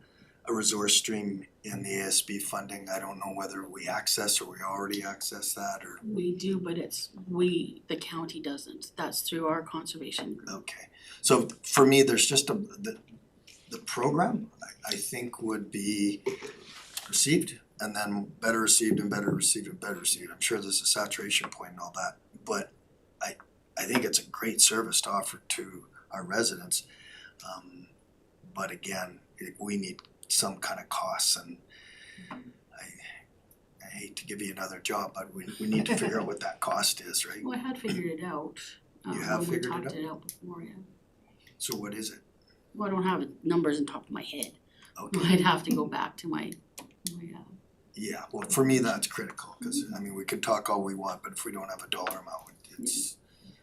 a resource stream in the ASB funding. I don't know whether we access or we already access that or,
We do, but the county doesn't. That's through our conservation group.
okay. So for me, there's just the program, I think would be received and then better received and better received and better received. I'm sure there's a saturation point and all that, but I think it's a great service to offer to our residents. But again, we need some kind of costs, and I hate to give you another job, but we need to figure out what that cost is, right?
Well, I had figured it out.
You have
when we
figured it
talked
out?
it out before, yeah.
So what is it?
Well, I don't have numbers on top of my head.
Okay,
I'd have to go back to my
yeah, well, for me, that's critical, cause I mean, we can talk all we want, but if we don't have a dollar amount, it's,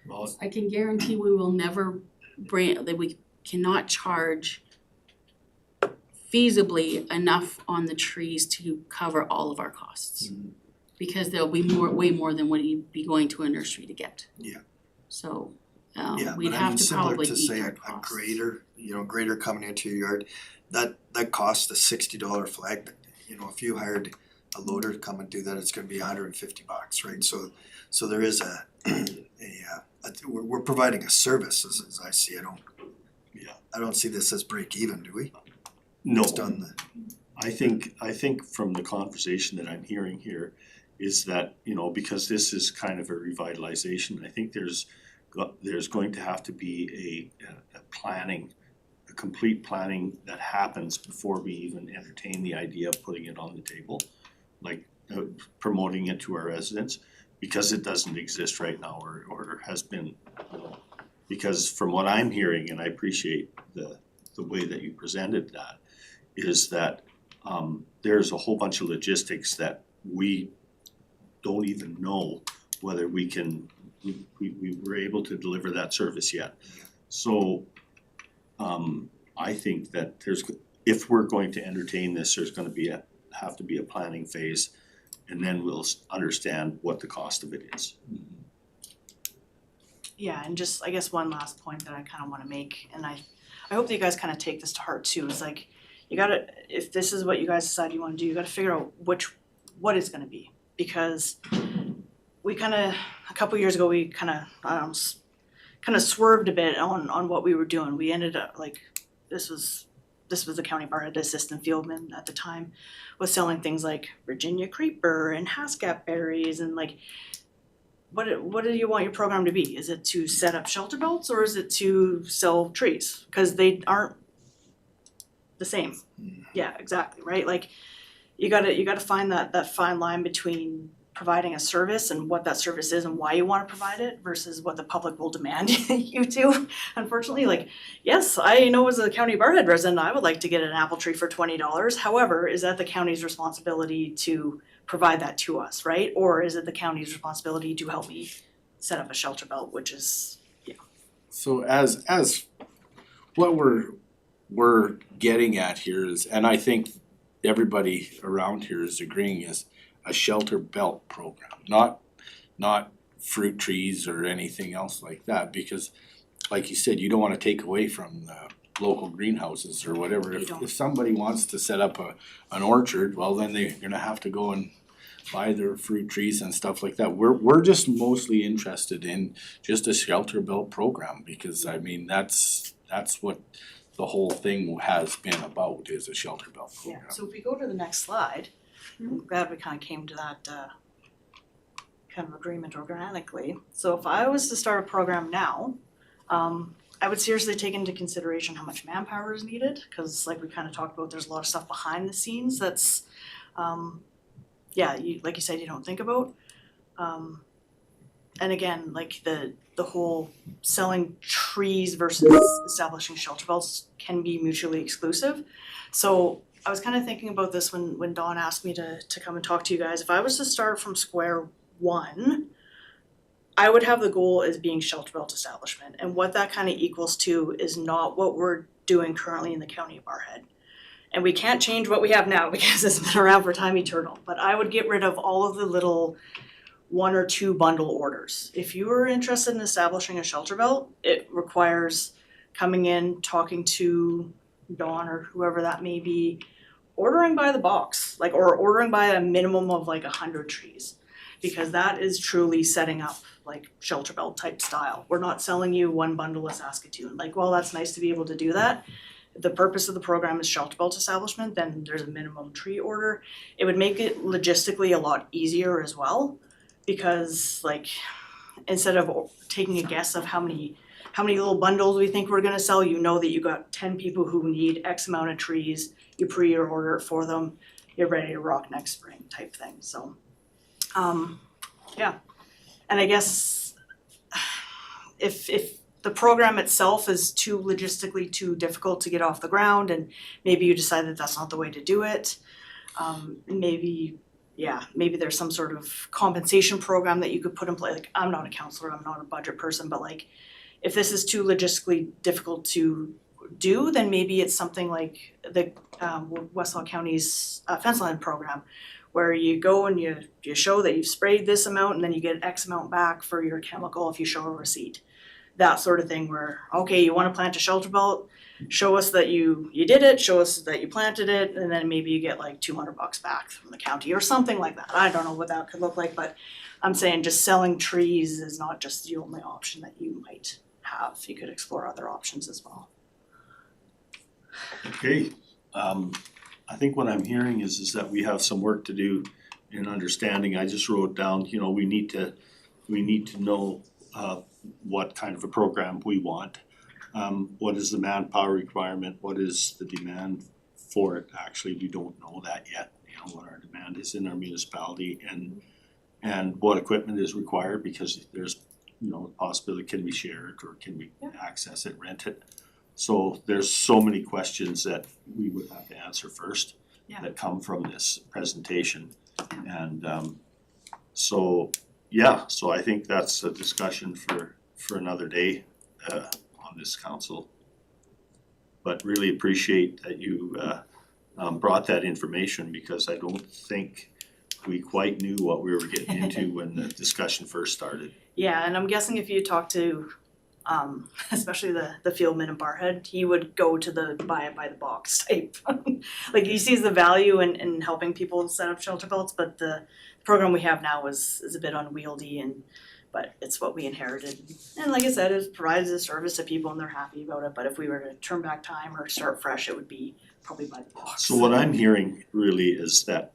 Well,
I can guarantee we will never that we cannot charge feasibly enough on the trees to cover all of our costs. Because there'll be way more than what you'd be going to a nursery to get.
Yeah.
So,
yeah,
we'd
but I
have
mean,
to
similar
probably
to
eat
say
our
a
costs.
grader coming into your yard, that costs a $60 flag, but if you hired a loader to come and do that, it's gonna be $150, right? So there is we're providing a service as I see. I don't see this as break even, do we?
no,
It's done
I think from the conversation that I'm hearing here is that, because this is kind of a revitalization, I think there's going to have to be a planning, a complete planning that happens before we even entertain the idea of putting it on the table, like promoting it to our residents, because it doesn't exist right now or has been, because from what I'm hearing, and I appreciate the way that you presented that, is that there's a whole bunch of logistics that we don't even know whether we were able to deliver that service yet. So I think that if we're going to entertain this, there's gonna have to be a planning phase, and then we'll understand what the cost of it is.
Yeah, and just, I guess one last point that I kinda wanna make, and I hope that you guys kinda take this to heart too, is like, you gotta, if this is what you guys decide you wanna do, you gotta figure out what it's gonna be. Because we kinda, a couple years ago, we kinda swerved a bit on what we were doing. We ended up, like, this was the county bar head assistant fieldman at the time, was selling things like Virginia creeper and Haskap berries and like, what do you want your program to be? Is it to set up shelter belts or is it to sell trees? Cause they aren't the same. Yeah, exactly, right? Like, you gotta find that fine line between providing a service and what that service is and why you wanna provide it versus what the public will demand you to. Unfortunately, like, yes, I know as a county barhead resident, I would like to get an apple tree for $20. However, is that the county's responsibility to provide that to us, right? Or is it the county's responsibility to help me set up a shelter belt, which is,
So as what we're getting at here is, and I think everybody around here is agreeing, is a shelter belt program, not fruit trees or anything else like that, because like you said, you don't wanna take away from the local greenhouses or whatever.
You don't.
If somebody wants to set up an orchard, well, then they're gonna have to go and buy their fruit trees and stuff like that. We're just mostly interested in just a shelter belt program, because I mean, that's what the whole thing has been about, is a shelter belt program.
yeah. So if we go to the next slide, I'm glad we kinda came to that kind of agreement organically. So if I was to start a program now, I would seriously take into consideration how much manpower is needed, cause like we kinda talked about, there's a lot of stuff behind the scenes that's like you said, you don't think about. And again, like the whole selling trees versus establishing shelter belts can be mutually exclusive. So I was kind of thinking about this when Dawn asked me to come and talk to you guys. If I was to start from square one, I would have the goal as being shelter belt establishment. And what that kind of equals to is not what we're doing currently in the county of Barhead. And we can't change what we have now because it's been around for time eternal. But I would get rid of all of the little 1 or 2 bundle orders. If you are interested in establishing a shelter belt, it requires coming in, talking to Dawn or whoever that may be, ordering by the box, like, or ordering by a minimum of like 100 trees. Because that is truly setting up like shelter belt type style. We're not selling you one bundle of Saskatoon. Like, well, that's nice to be able to do that. If the purpose of the program is shelter belt establishment, then there's a minimum tree order. It would make it logistically a lot easier as well, because like, instead of taking a guess of how many little bundles we think we're gonna sell, you know that you got 10 people who need X amount of trees, you pre-order it for them, you're ready to rock next spring type thing, so. Yeah, and I guess if the program itself is logistically too difficult to get off the ground, and maybe you decide that that's not the way to do it, maybe there's some sort of compensation program that you could put in place. Like, I'm not a counselor, I'm not a budget person, but like, if this is too logistically difficult to do, then maybe it's something like the Westlaw County's fence line program, where you go and you show that you've sprayed this amount and then you get X amount back for your chemical if you show a receipt. That sort of thing where, okay, you wanna plant a shelter belt, show us that you did it, show us that you planted it, and then maybe you get like $200 back from the county or something like that. I don't know what that could look like, but I'm saying just selling trees is not just the only option that you might have. You could explore other options as well.
Okay, I think what I'm hearing is that we have some work to do in understanding. I just wrote down, you know, we need to know what kind of a program we want. What is the manpower requirement? What is the demand for it? Actually, we don't know that yet, you know, what our demand is in our municipality and what equipment is required, because there's, you know, a possibility can be shared or can we access it, rent it. So there's so many questions that we would have to answer first that come from this presentation. And so I think that's a discussion for another day on this council. But really appreciate that you brought that information, because I don't think we quite knew what we were getting into when the discussion first started.
Yeah, and I'm guessing if you talk to especially the fieldman in Barhead, he would go to the buy it by the box type. Like, he sees the value in helping people set up shelter belts, but the program we have now is a bit unwieldy, but it's what we inherited. And like I said, it provides a service to people and they're happy about it, but if we were to turn back time or start fresh, it would be probably by the box.
So what I'm hearing really is that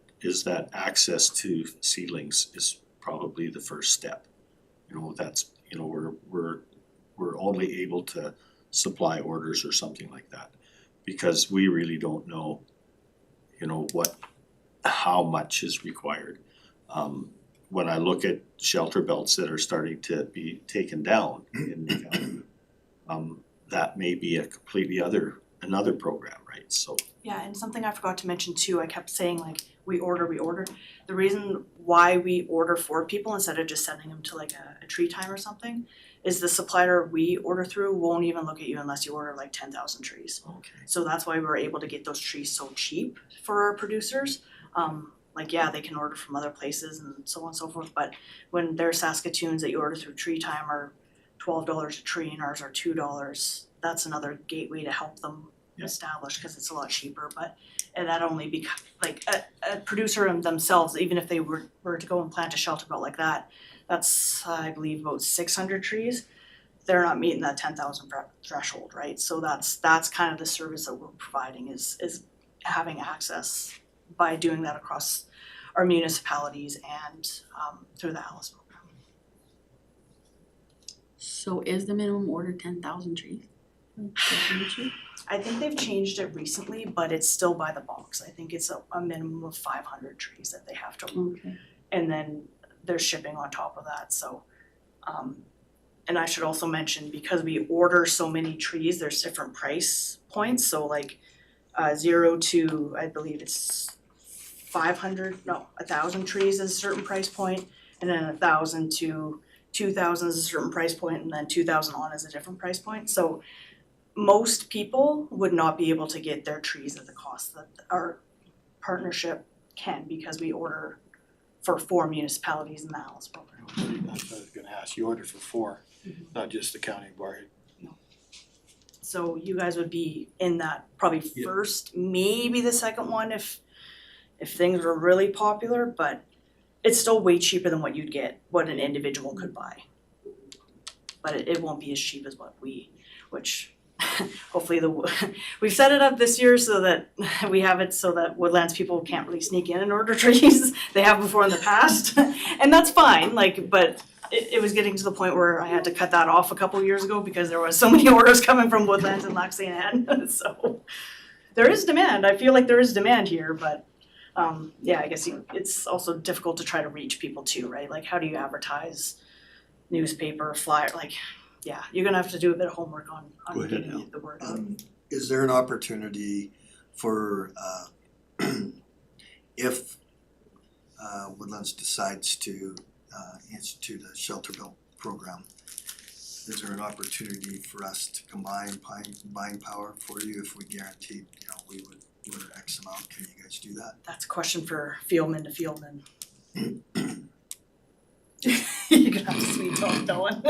access to seedlings is probably the first step. You know, that's, you know, we're only able to supply orders or something like that, because we really don't know, you know, how much is required. When I look at shelter belts that are starting to be taken down in the county, that may be a completely another program, right? So
Yeah, and something I forgot to mention too, I kept saying like, we order. The reason why we order for people instead of just sending them to like a tree time or something is the supplier we order through won't even look at you unless you order like 10,000 trees.
okay.
So that's why we're able to get those trees so cheap for our producers. Like, yeah, they can order from other places and so on and so forth, but when their Saskatoons that you order through Tree Time are $12 a tree and ours are $2, that's another gateway to help them establish, because it's a lot cheaper. But and that only becomes like a producer themselves, even if they were to go and plant a shelter belt like that, that's I believe about 600 trees. They're not meeting that 10,000 threshold, right? So that's kind of the service that we're providing is having access by doing that across our municipalities and through the Alice program.
So is the minimum order 10,000 trees?
I think they've changed it recently, but it's still by the box. I think it's a minimum of 500 trees that they have to,
Okay.
and then there's shipping on top of that, so. And I should also mention, because we order so many trees, there's different price points, so like 0 to, I believe it's 1,000 trees is a certain price point, and then 1,000 to 2,000 is a certain price point, and then 2,000 on is a different price point. So most people would not be able to get their trees at the cost that our partnership can, because we order for 4 municipalities in the Alice program.
That's what I was gonna ask, you ordered for 4, not just the county of Barhead.
So you guys would be in that probably
Yeah.
first, maybe the second one if things were really popular, but it's still way cheaper than what you'd get, what an individual could buy. But it won't be as cheap as which hopefully we've set it up this year so that we have it so that Woodlands people can't really sneak in and order trees. They have before in the past, and that's fine, but it was getting to the point where I had to cut that off a couple of years ago because there was so many orders coming from Woodlands and Lac Saint Anne, so there is demand, I feel like there is demand here, but I guess it's also difficult to try to reach people too, right? Like how do you advertise, newspaper, flyer, like, yeah, you're gonna have to do a bit of homework on
Go ahead,
getting
Al.
the word out.
Is there an opportunity for, if Woodlands decides to institute a shelter belt program, is there an opportunity for us to combine buying power for you if we guaranteed, we would order X amount? Can you guys do that?
That's a question for Fieldman to Fieldman. You're gonna have to sweet talk Dawn.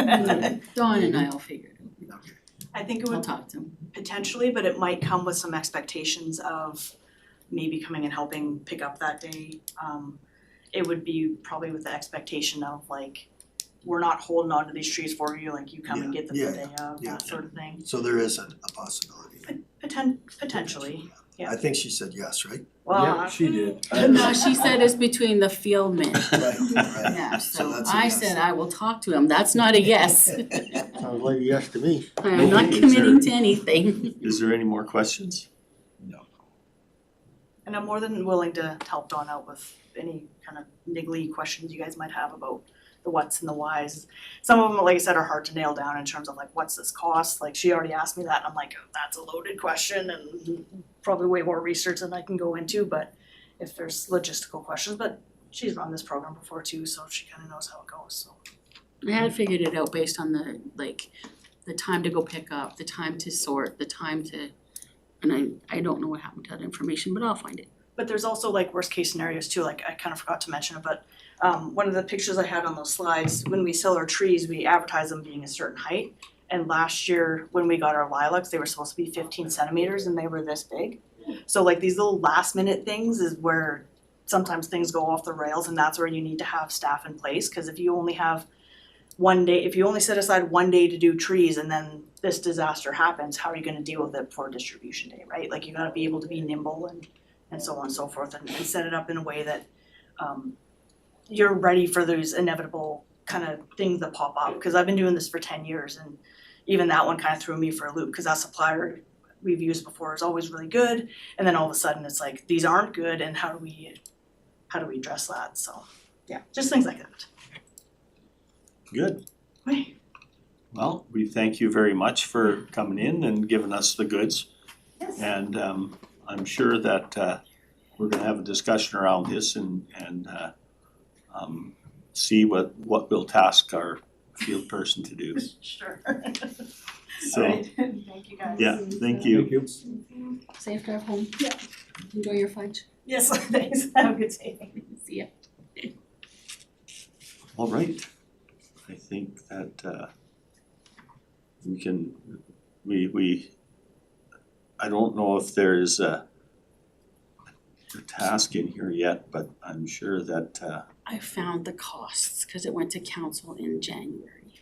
Dawn and I'll figure it
Okay.
I think it
out. I'll
would
talk to him.
potentially, but it might come with some expectations of maybe coming and helping pick up that day. It would be probably with the expectation of like, we're not holding on to these trees for you, like you come and get them the day of,
yeah.
that sort of thing.
So there is a possibility.
Potentially, yeah.
I think she said yes, right?
Well,
Yeah, she did.
No, she said it's between the Fieldmen.
Right.
Yeah, so
that's a
I
yes.
said I will talk to him. That's not a yes.
Sounds like a yes to me.
I'm not
Okay, is
committing
there-
to anything.
Is there any more questions?
And I'm more than willing to help Dawn out with any kind of niggly questions you guys might have about the whats and the whys. Some of them, like I said, are hard to nail down in terms of like, what's this cost? Like, she already asked me that, and I'm like, that's a loaded question and probably way more research than I can go into, but if there's logistical questions, but she's run this program before too, so she kind of knows how it goes, so.
I had figured it out based on the time to go pick up, the time to sort, the time to, and I don't know what happened to that information, but I'll find it.
But there's also like worst case scenarios too, like I kind of forgot to mention it, but one of the pictures I had on those slides, when we sell our trees, we advertise them being a certain height. And last year, when we got our lilacs, they were supposed to be 15 centimeters and they were this big. So like these little last minute things is where sometimes things go off the rails, and that's where you need to have staff in place, because if you only have one day, if you only set aside one day to do trees and then this disaster happens, how are you gonna deal with it for distribution day, right? Like you gotta be able to be nimble and so on and so forth, and set it up in a way that you're ready for those inevitable kind of things that pop up. Because I've been doing this for 10 years, and even that one kind of threw me for a loop, because that supplier we've used before is always really good, and then all of a sudden it's like, these aren't good, and how do we address that? So yeah, just things like that.
Good.
Wait.
Well, we thank you very much for coming in and giving us the goods.
Yes.
And I'm sure that we're gonna have a discussion around this and see what we'll task our field person to do.
Sure.
So,
Alright, thank you guys.
yeah, thank you.
Safe drive home. Yeah. Enjoy your fudge.
Yes, thanks. Have a good day.
See ya.
All right. I think that we can, I don't know if there is a task in here yet, but I'm sure that
I found the costs because it went to council in January.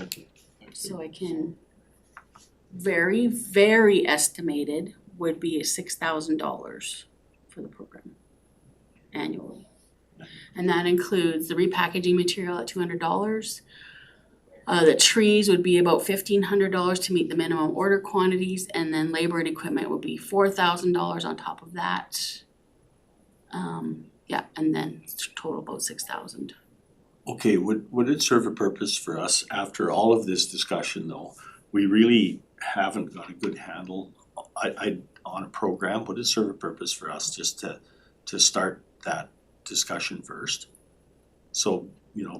okay.
So I can, very, very estimated would be $6,000 for the program annually. And that includes the repackaging material at $200. The trees would be about $1,500 to meet the minimum order quantities, and then labor and equipment would be $4,000 on top of that. Yeah, and then total about 6,000.
Okay, would it serve a purpose for us after all of this discussion though? We really haven't got a good handle on a program. Would it serve a purpose for us just to start that discussion first? So,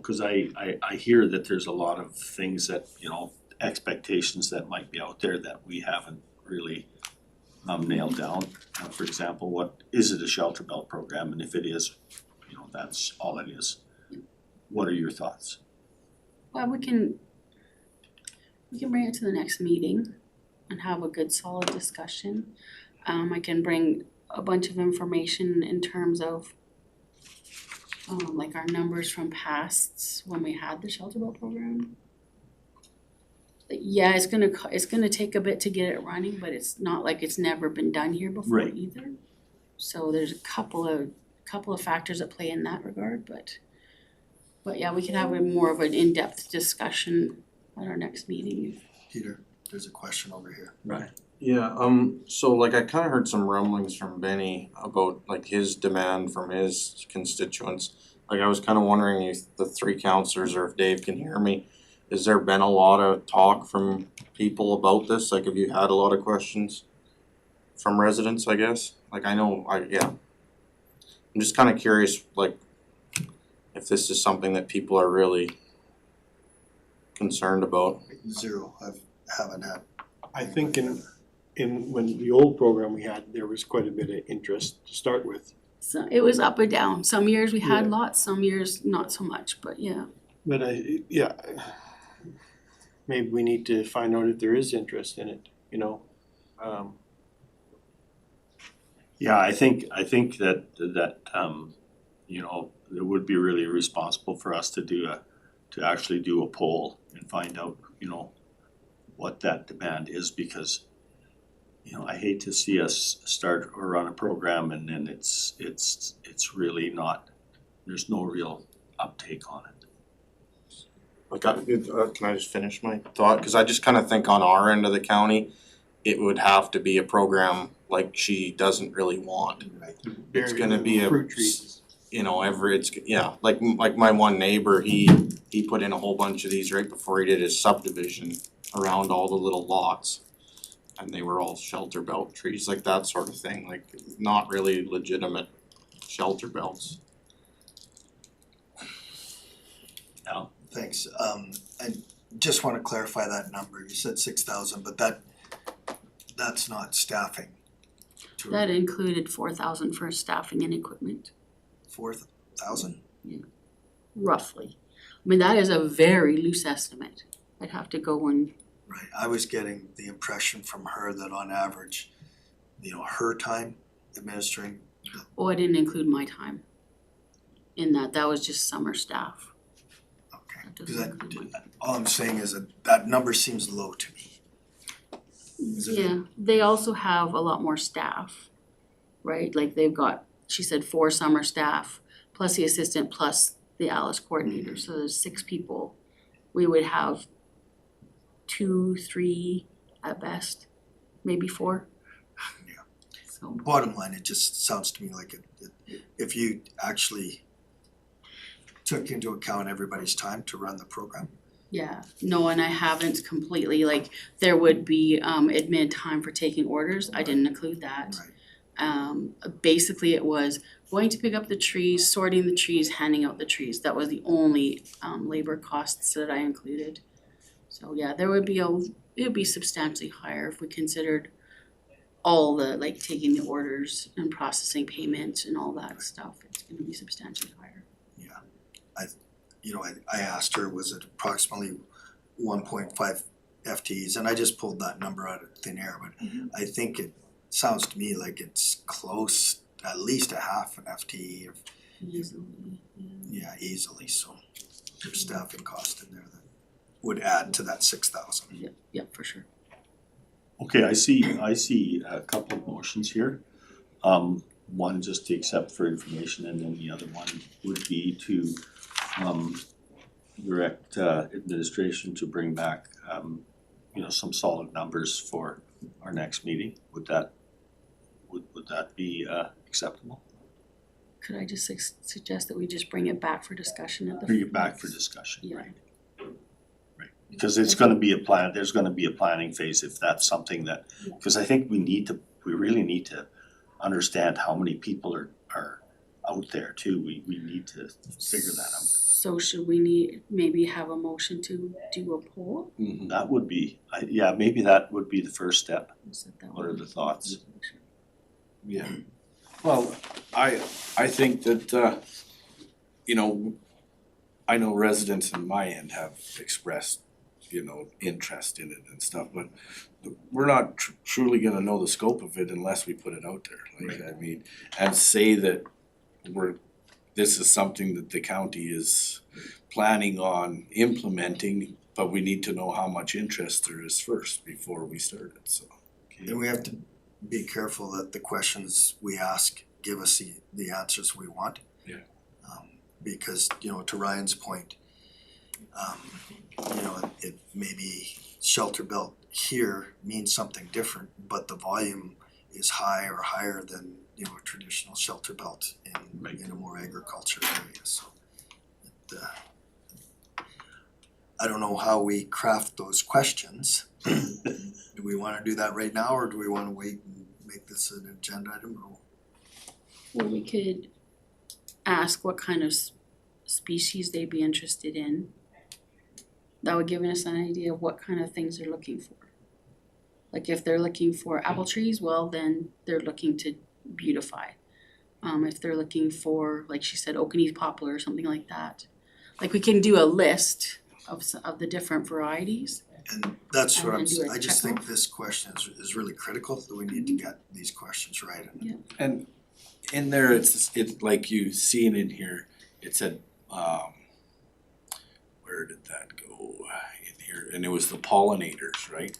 cause I hear that there's a lot of things that, expectations that might be out there that we haven't really nailed down. For example, what is it a shelter belt program? And if it is, that's all it is. What are your thoughts?
Well, we can bring it to the next meeting and have a good solid discussion. I can bring a bunch of information in terms of like our numbers from pasts when we had the shelter belt program. But yeah, it's gonna take a bit to get it running, but it's not like it's never been done here before
Right.
either. So there's a couple of factors at play in that regard, but yeah, we can have a more of an in-depth discussion at our next meeting.
Peter, there's a question over here.
Right.
Yeah, so like I kinda heard some rumblings from Benny about like his demand from his constituents. Like I was kinda wondering if the three counselors or if Dave can hear me, has there been a lot of talk from people about this? Like have you had a lot of questions from residents, I guess? Like I know, yeah. I'm just kinda curious, like if this is something that people are really concerned about.
Zero, haven't had.
I think in when the old program we had, there was quite a bit of interest to start with.
So it was up and down. Some years we had
Yeah.
lots, some years not so much, but yeah.
But maybe we need to find out if there is interest in it, you know?
Yeah, I think that you know, it would be really responsible for us to actually do a poll and find out, you know, what that demand is, because you know, I hate to see us start or run a program and then it's really not, there's no real uptake on it.
Like, can I just finish my thought? Cause I just kinda think on our end of the county, it would have to be a program like she doesn't really want. It's gonna be a,
Fruit trees.
you know, like my one neighbor, he put in a whole bunch of these right before he did his subdivision around all the little lots. And they were all shelter belt trees, like that sort of thing, like not really legitimate shelter belts.
Yeah.
Thanks, I just wanna clarify that number, you said 6,000, but that's not staffing.
That included 4,000 for staffing and equipment,
4,000?
roughly. I mean, that is a very loose estimate. I'd have to go and,
Right, I was getting the impression from her that on average, you know, her time administering,
I didn't include my time in that. That was just summer staff.
okay.
That
Cause
doesn't include my.
all I'm saying is that number seems low to me. Is it-
Yeah, they also have a lot more staff, right? Like they've got, she said 4 summer staff, plus the assistant, plus the Alice coordinator, so there's 6 people. We would have 2, 3 at best, maybe 4.
Yeah.
So,
Bottom line, it just sounds to me like if you actually took into account everybody's time to run the program.
yeah, no, and I haven't completely, like, there would be admin time for taking orders, I didn't include that.
Right.
Basically it was going to pick up the trees, sorting the trees, handing out the trees. That was the only labor costs that I included. So yeah, there would be it would be substantially higher if we considered all the, like, taking the orders and processing payment and all that stuff. It's gonna be substantially higher.
You know, I asked her, was it approximately 1.5 FTEs, and I just pulled that number out of thin air, but I think it sounds to me like it's close, at least a half an FTE,
Easily,
yeah, easily, so there's staffing cost in there that would add to that 6,000.
Yep, for sure.
Okay, I see a couple of motions here. One just to accept for information, and then the other one would be to direct administration to bring back you know, some solid numbers for our next meeting. Would that be acceptable?
Could I just suggest that we just bring it back for discussion at the.
Bring it back for discussion,
Yeah.
right? Right, because it's gonna be there's gonna be a planning phase if that's something that, because I think we really need to understand how many people are out there too. We need to figure that out.
So should we maybe have a motion to do a poll?
That would be, maybe that would be the first step.
Is it that
What are
way?
the thoughts?
Yeah, well, I think that, you know, I know residents on my end have expressed interest in it and stuff, but we're not truly gonna know the scope of it unless we put it out there, like, I mean, and say that this is something that the county is planning on implementing, but we need to know how much interest there is first before we start it, so.
And we have to be careful that the questions we ask give us the answers we want.
Yeah.
Because, to Ryan's point, it maybe shelter belt here means something different, but the volume is high or higher than, a traditional shelter belt in a more agriculture area, so. I don't know how we craft those questions. Do we wanna do that right now, or do we wanna wait and make this an agenda item, or?
Well, we could ask what kind of species they'd be interested in. That would give us an idea of what kind of things they're looking for. Like if they're looking for apple trees, well, then they're looking to beautify. If they're looking for, like she said, Okanese poplar or something like that. Like we can do a list of the different varieties.
And that's what
And do a
I just
check
think
off.
this question is really critical, that we need to get these questions right.
And in there, it's like you've seen in here, it said, where did that go in here? And it was the pollinators, right?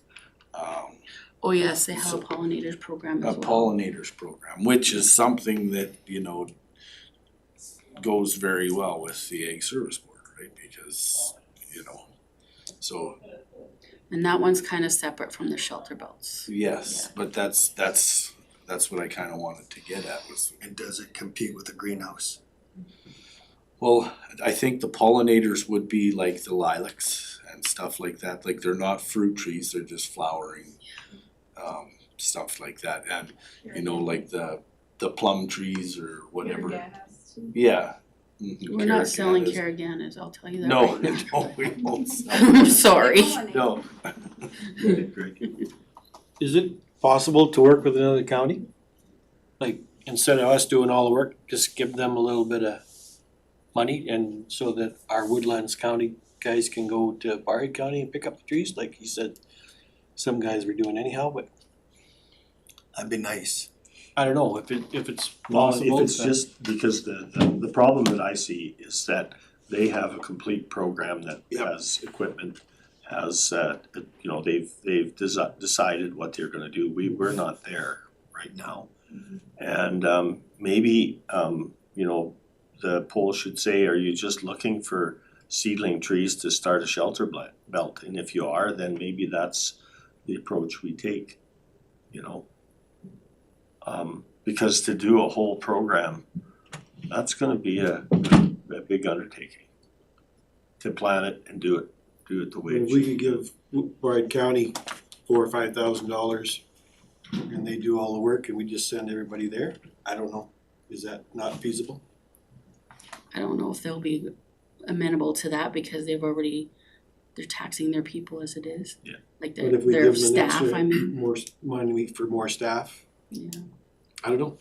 Oh yes, they have
So-
a pollinators program
A
as well.
pollinators program, which is something that, goes very well with the Ag Service Board, right? Because, so,
And that one's kind of separate from the shelter belts.
yes, but that's what I kinda wanted to get at was,
And does it compete with a greenhouse?
well, I think the pollinators would be like the lilacs and stuff like that, like they're not fruit trees, they're just flowering, stuff like that, and, like the plum trees or whatever. Yeah. Mhm,
We're not selling
Carrageenas.
Carraganas, I'll tell you that
No,
right now.
no, we won't sell.
I'm sorry.
No.
Is it possible to work with another county? Like, instead of us doing all the work, just give them a little bit of money and so that our Woodlands County guys can go to Barhead County and pick up the trees, like he said some guys were doing anyhow, but
That'd be nice.
I don't know, if it's
Well,
possible.
if it's just because the problem that I see is that they have a complete program that has equipment, has, they've decided what they're gonna do. We're not there right now. And maybe, the poll should say, are you just looking for seedling trees to start a shelter belt? And if you are, then maybe that's the approach we take, because to do a whole program, that's gonna be a big undertaking. To plan it and do it the way it
If
should.
we could give Barhead County $4,000 or $5,000 and they do all the work and we just send everybody there, I don't know, is that not feasible?
I don't know if they'll be amenable to that because they're taxing their people as it is.
Yeah.
Like
But if we
their
give them an
staff,
extra
I mean,
more money for more staff,
yeah.
I don't know.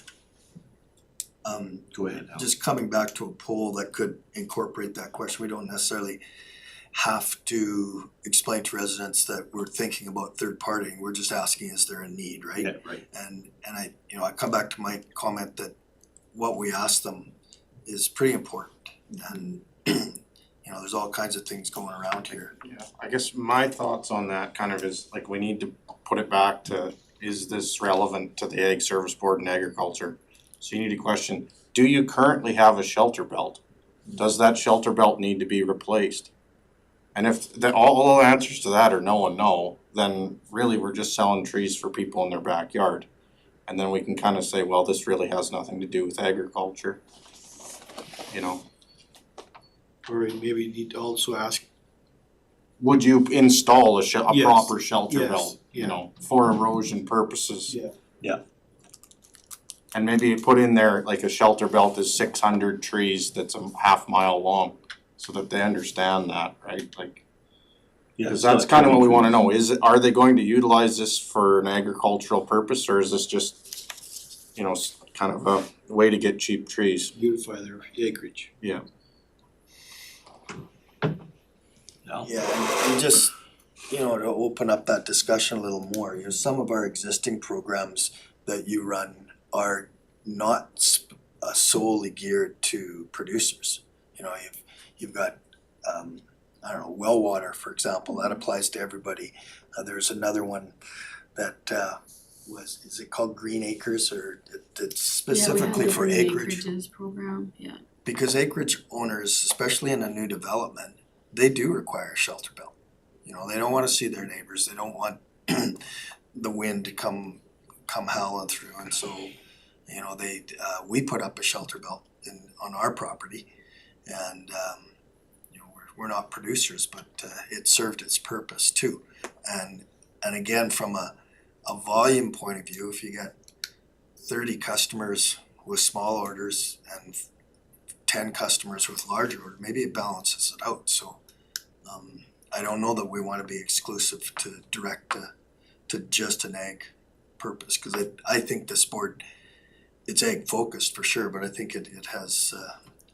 Go ahead, Al.
Just coming back to a poll that could incorporate that question, we don't necessarily have to explain to residents that we're thinking about third partying, we're just asking, is there a need, right?
Yeah, right.
And I come back to my comment that what we ask them is pretty important, and there's all kinds of things going around here.
Yeah, I guess my thoughts on that kind of is like we need to put it back to, is this relevant to the Ag Service Board and agriculture? So you need to question, do you currently have a shelter belt? Does that shelter belt need to be replaced? And if all the answers to that are no and no, then really we're just selling trees for people in their backyard. And then we can kind of say, well, this really has nothing to do with agriculture.
Or maybe you need to also ask,
Would you install a
Yes.
proper shelter
Yes,
belt,
yeah.
for erosion purposes?
Yeah.
Yeah.
And maybe you put in there like a shelter belt is 600 trees that's a half mile long, so that they understand that, right? Like,
Yeah,
cause
it's
that's
not
kind of what we
coming
wanna
from-
know, are they going to utilize this for an agricultural purpose, or is this just, kind of a way to get cheap trees?
beautify their acreage.
No?
Yeah, and just you know, to open up that discussion a little more, you know, some of our existing programs that you run are not solely geared to producers. You know, you've got, I don't know, well water, for example, that applies to everybody. There's another one that is it called Green Acres, or it's specifically for acreage?
Acreages program, yeah.
Because acreage owners, especially in a new development, they do require a shelter belt. You know, they don't wanna see their neighbors, they don't want the wind to come howling through, and so, you know, we put up a shelter belt on our property, and, you know, we're not producers, but, it served its purpose too. And again, from a volume point of view, if you get 30 customers with small orders and 10 customers with larger orders, maybe it balances it out. So I don't know that we want to be exclusive to direct to just an ag purpose, because I think this board, it's ag focused for sure, but I think it has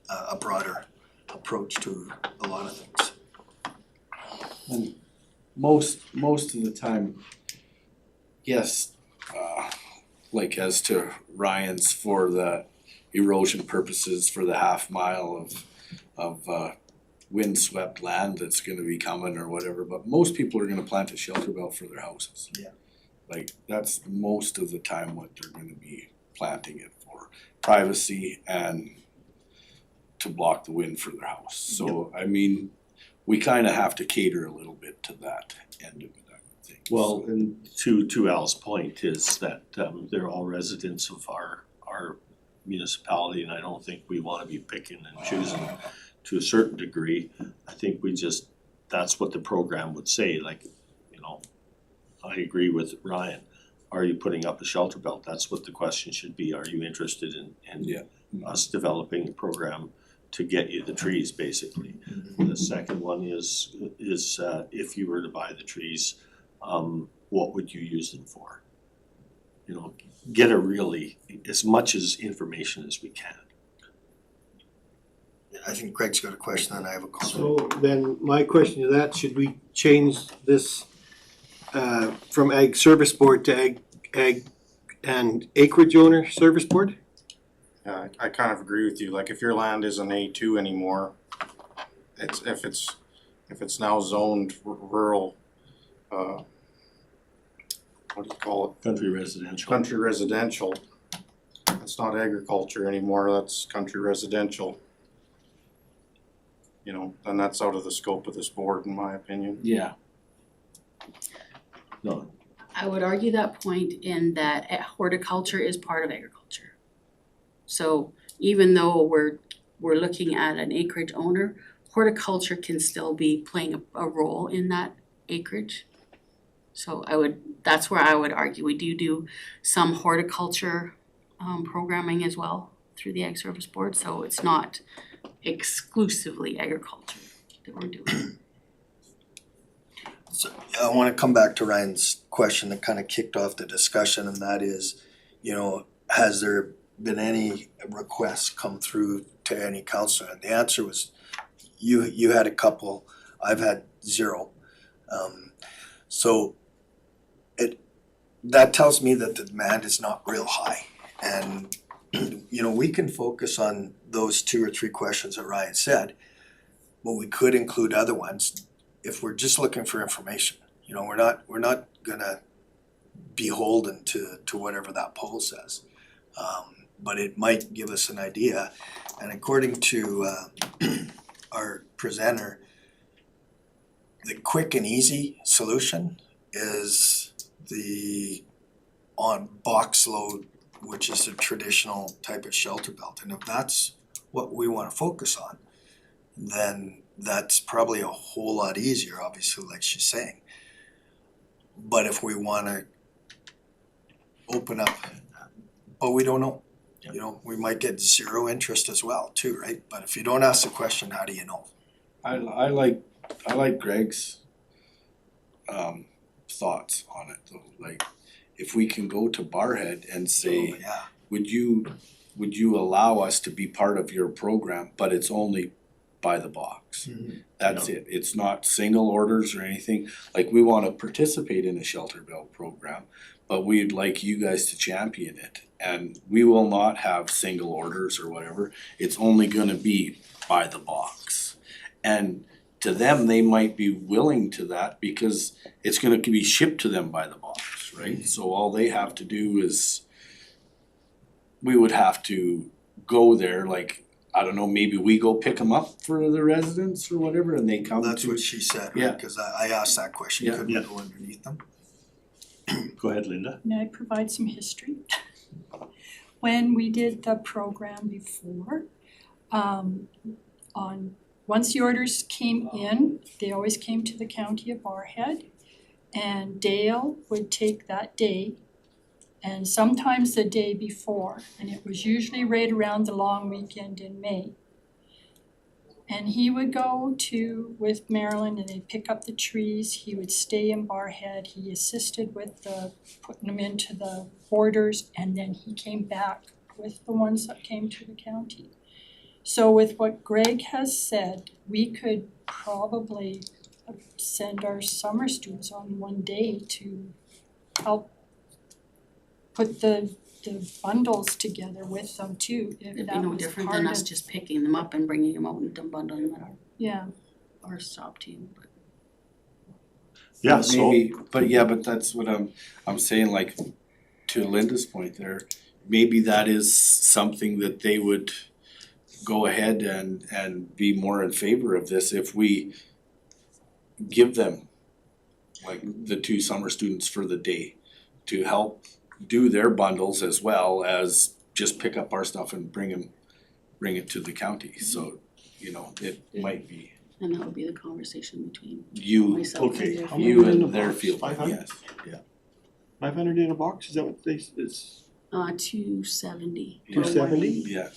a broader approach to a lot of things.
And most of the time, yes, like as to Ryan's, for the erosion purposes, for the half mile of windswept land that's gonna be coming or whatever, but most people are gonna plant a shelter belt for their houses.
Yeah.
Like, that's most of the time what they're gonna be planting it for, privacy and to block the wind for their house. So, I mean, we kinda have to cater a little bit to that end of it, I would think.
Well, and to Al's point is that they're all residents of our municipality, and I don't think we wanna be picking and choosing to a certain degree. I think that's what the program would say, like, you know, I agree with Ryan. Are you putting up a shelter belt? That's what the question should be. Are you interested in
Yeah.
us developing a program to get you the trees, basically? The second one is if you were to buy the trees, what would you use them for? You know, get as much information as we can.
I think Greg's got a question and I have a comment.
So then my question to that, should we change this from Ag Service Board to Ag and Acreage Owner Service Board?
I kind of agree with you, like if your land isn't A2 anymore, if it's now zoned rural, what do you call it?
Country residential.
Country residential. That's not agriculture anymore, that's country residential. You know, and that's out of the scope of this board, in my opinion.
Yeah.
No,
I would argue that point in that horticulture is part of agriculture. So even though we're looking at an acreage owner, horticulture can still be playing a role in that acreage. So that's where I would argue, we do some horticulture programming as well through the Ag Service Board, so it's not exclusively agriculture that we're doing.
So I wanna come back to Ryan's question that kind of kicked off the discussion, and that is, you know, has there been any requests come through to any councillor? And the answer was, you had a couple, I've had 0. So that tells me that the demand is not real high. And, you know, we can focus on those 2 or 3 questions that Ryan said, but we could include other ones if we're just looking for information. You know, we're not gonna beholden to whatever that poll says. But it might give us an idea. And according to our presenter, the quick and easy solution is the on box load, which is a traditional type of shelter belt. And if that's what we wanna focus on, then that's probably a whole lot easier, obviously, like she's saying. But if we wanna open up, but we don't know. You know, we might get 0 interest as well too, right? But if you don't ask the question, how do you know?
I like Greg's thoughts on it though, like if we can go to Barhead and say,
Oh, yeah.
would you allow us to be part of your program, but it's only by the box. That's it. It's not single orders or anything. Like, we wanna participate in a shelter belt program, but we'd like you guys to champion it. And we will not have single orders or whatever. It's only gonna be by the box. And to them, they might be willing to that because it's gonna be shipped to them by the box, right? So all they have to do is, we would have to go there, like, I don't know, maybe we go pick them up for the residents or whatever, and they come to.
That's what she said,
Yeah.
right? Cause I asked that question,
Yeah.
could we
Yeah.
go underneath them?
Go ahead, Linda.
May I provide some history? When we did the program before, once the orders came in, they always came to the county of Barrhead. And Dale would take that day and sometimes the day before, and it was usually right around the long weekend in May. And he would go with Marilyn and they'd pick up the trees, he would stay in Barrhead, he assisted with putting them into the borders, and then he came back with the ones that came to the county. So with what Greg has said, we could probably send our summer students on one day to help put the bundles together with them too, if
It'd be
that
no
was
different
part
than us
of,
just picking them up and bringing them out and bundling them at
yeah.
our stop team, but.
Yeah, so,
Maybe, but that's what I'm saying, like, to Linda's point there, maybe that is something that they would go ahead and be more in favor of this if we give them, like, the 2 summer students for the day to help do their bundles as well as just pick up our stuff and bring it to the county. So, you know, it might be
And that would be the conversation between
you,
myself
okay.
and
How
their
many
you
are in the
and their
box?
field,
500?
yes.
500 in a box, is that what it's?
270.
270?
Yeah,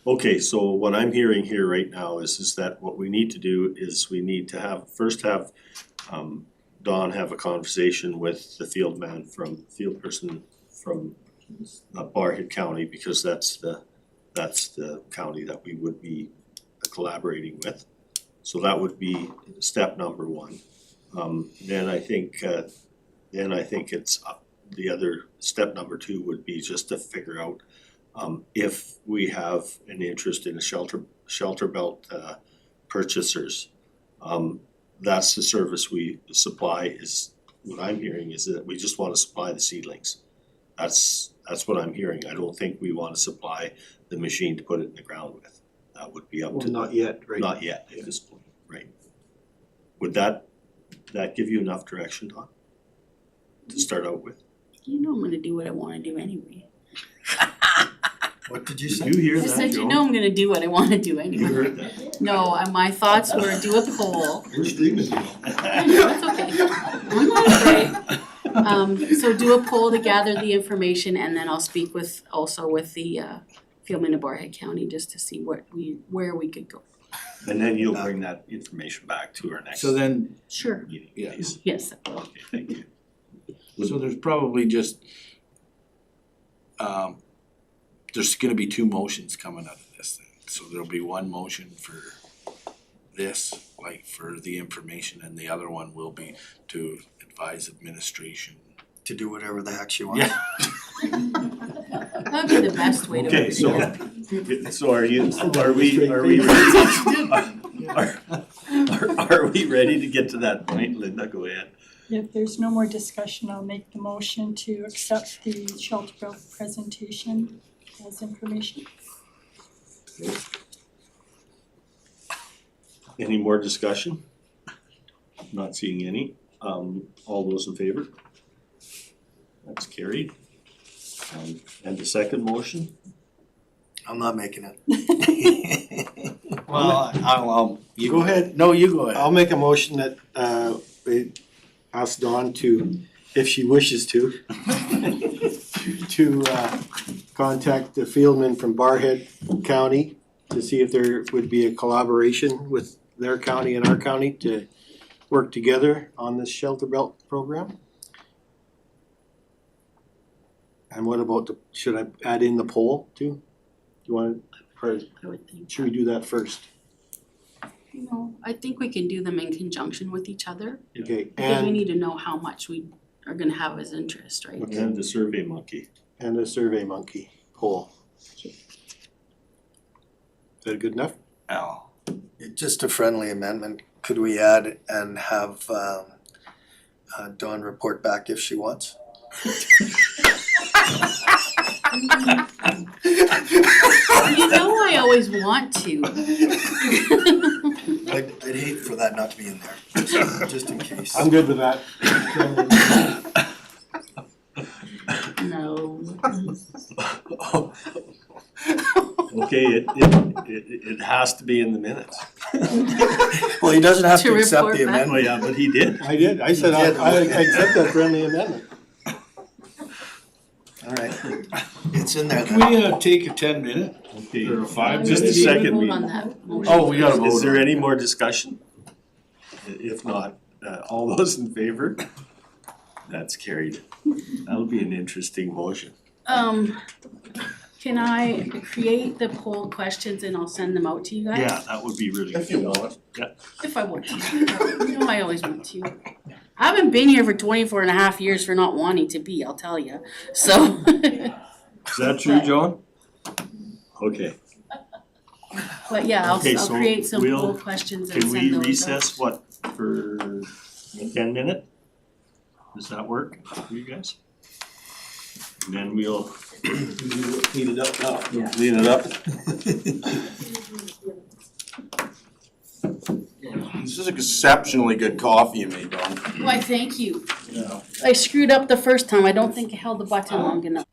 okay, so what I'm hearing here right now is that what we need to do is we need to first have Dawn have a conversation with the field person from Barrhead County, because that's the county that we would be collaborating with. So that would be step number 1. Then I think it's the other step number 2 would be just to figure out if we have an interest in a shelter belt purchasers. That's the service we supply. Is what I'm hearing is that we just wanna supply the seedlings. That's what I'm hearing. I don't think we wanna supply the machine to put it in the ground with. That would be up
Well,
to
not yet, right?
Not yet at this point, right? Would that give you enough direction, Don? To start out with?
You know I'm gonna do what I wanna do anyway.
What did you
Did
say?
you hear
I
that,
said, you
Joe?
know I'm gonna do what I wanna do
You
anyway.
heard that?
No, my thoughts were do a poll.
We're streaming you.
I know, it's okay. I'm not afraid. So do a poll to gather the information, and then I'll speak with the Fieldman of Barrhead County just to see where we could go.
And then you'll bring that information back to our next
so then,
Sure.
meeting,
yeah.
please.
Yes.
Okay, thank you.
so there's probably just, there's gonna be 2 motions coming out of this thing. So there'll be one motion for this, like for the information, and the other one will be to advise administration.
To do whatever the heck she wants.
Yeah.
That'd be the best way to.
Okay, so are we ready to get to that point? Linda, go ahead.
If there's no more discussion, I'll make the motion to accept the shelter belt presentation as information.
Any more discussion? Not seeing any. All those in favor? That's carried. And the second motion?
I'm not making it.
Well, I'll, you
Go ahead.
No, you go ahead.
I'll make a motion that we ask Dawn to, if she wishes to, to contact the fieldman from Barrhead County to see if there would be a collaboration with their county and our county to work together on this shelter belt program. And what about should I add in the poll too? Do you want, or
I would think.
should we do that first?
You know, I think we can do them in conjunction with each other,
Okay,
because we
and
need to know how much we are gonna have as interest, right?
And the Survey Monkey.
a Survey Monkey poll. Is that good enough?
Al.
Just a friendly amendment, could we add and have Dawn report back if she wants?
You know I always want to.
I'd hate for that not to be in there, just in case.
I'm good with that.
No.
Okay, it has to be in the minutes.
Well, he doesn't have
To
to accept
report
the
back?
Oh,
amendment.
yeah, but he did.
I did, I said I accept that friendly amendment.
Alright, it's in there
Can
then.
we take a 10-minute
Okay,
or a 5?
Just a
We need to
second,
vote
we-
on that motion.
Oh, we gotta vote.
Is there
on it.
any more discussion? If not, all those in favor? That's carried. That'll be an interesting motion.
Can I create the poll questions and I'll send them out to you guys?
Yeah, that would be really good.
If you want.
If I want to. You know I always want to. I haven't been here for 24 and a half years for not wanting to be, I'll tell you. So.
Is that true, John? Okay,
But yeah,
Okay,
I'll
so
create some
we'll-
poll questions and
can
send
we
those out.
recess what for 10 minute? Does that work for you guys? And then we'll
Heat it up now.
clean it up.
This is exceptionally good coffee you made, Don.
Why, thank you.
Yeah.
I screwed up the first time. I don't think I held the button long enough.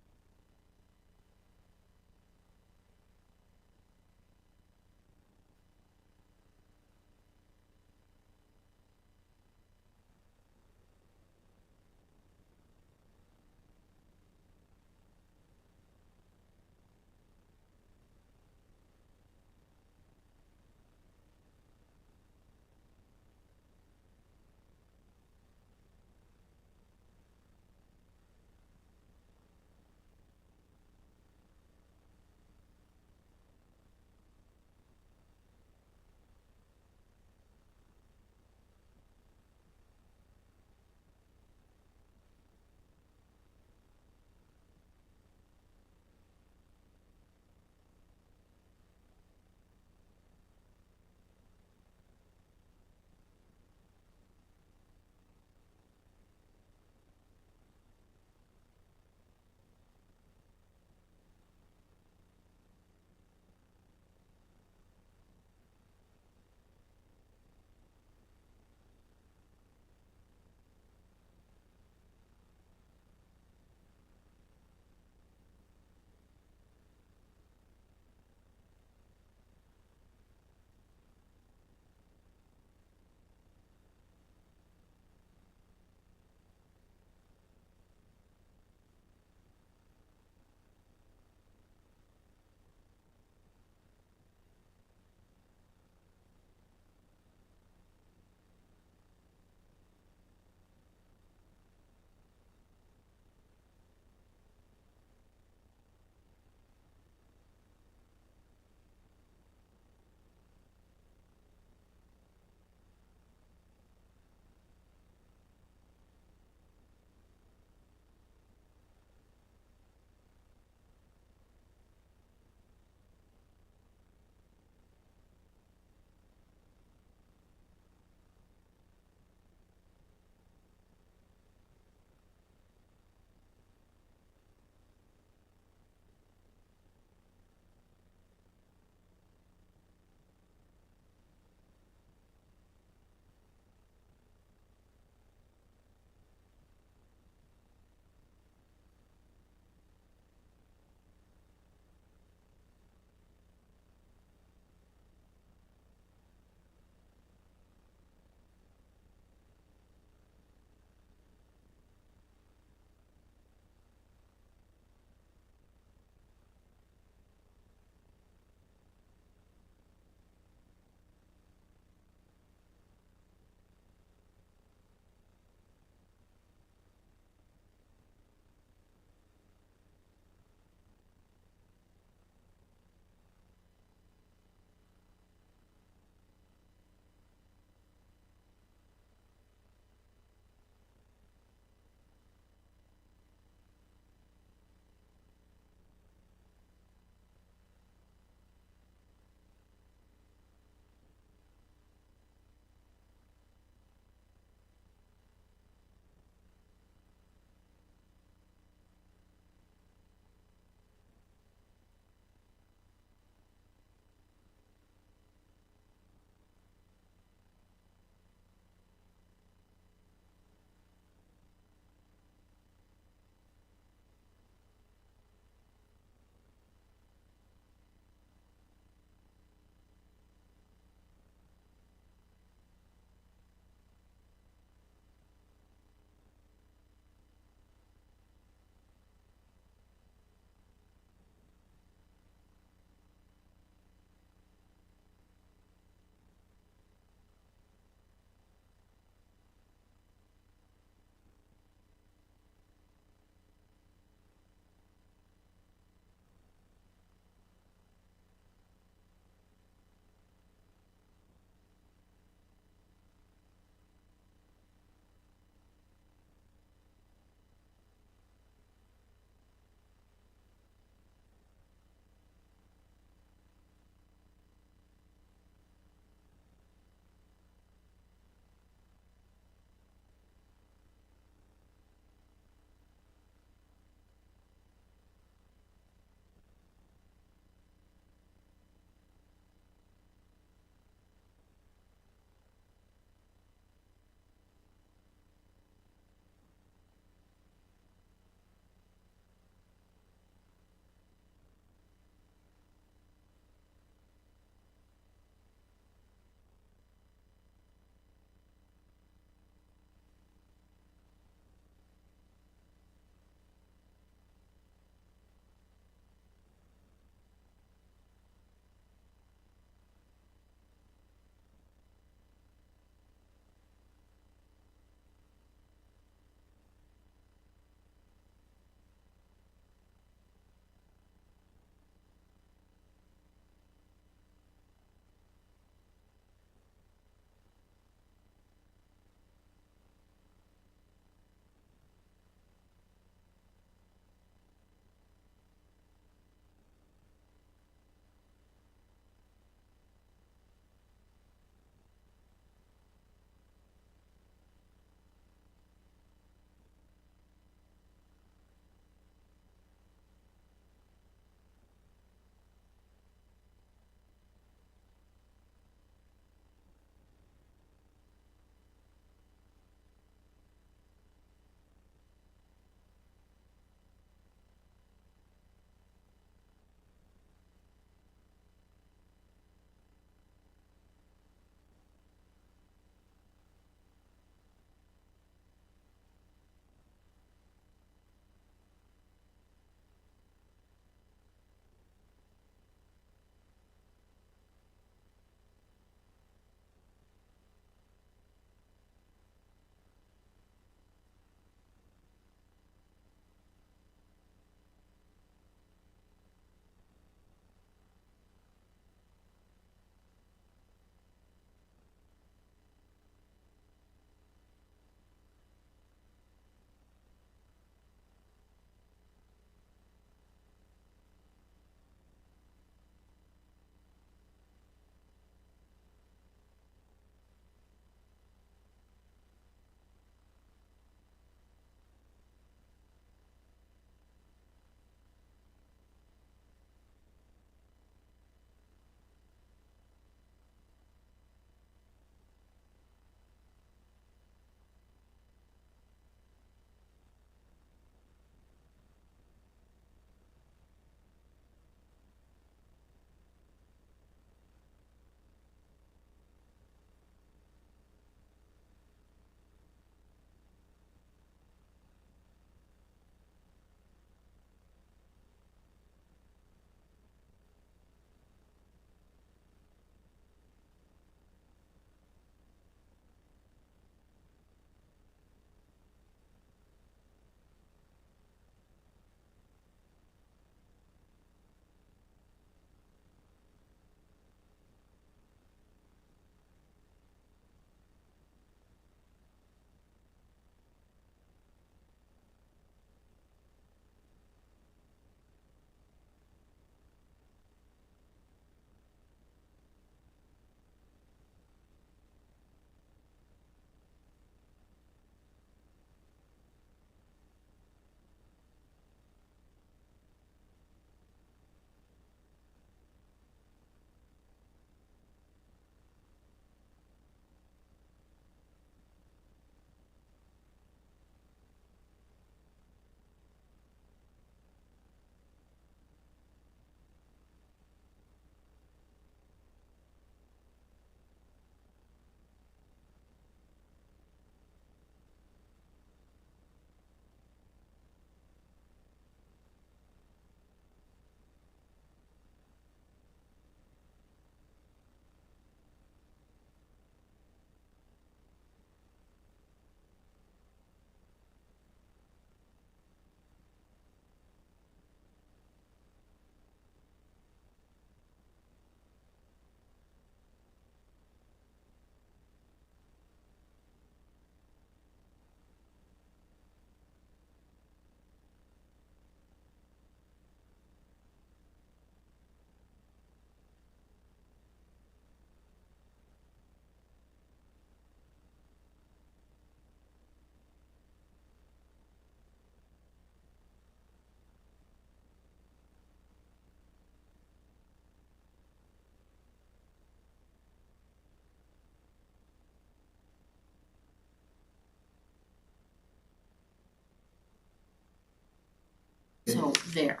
there.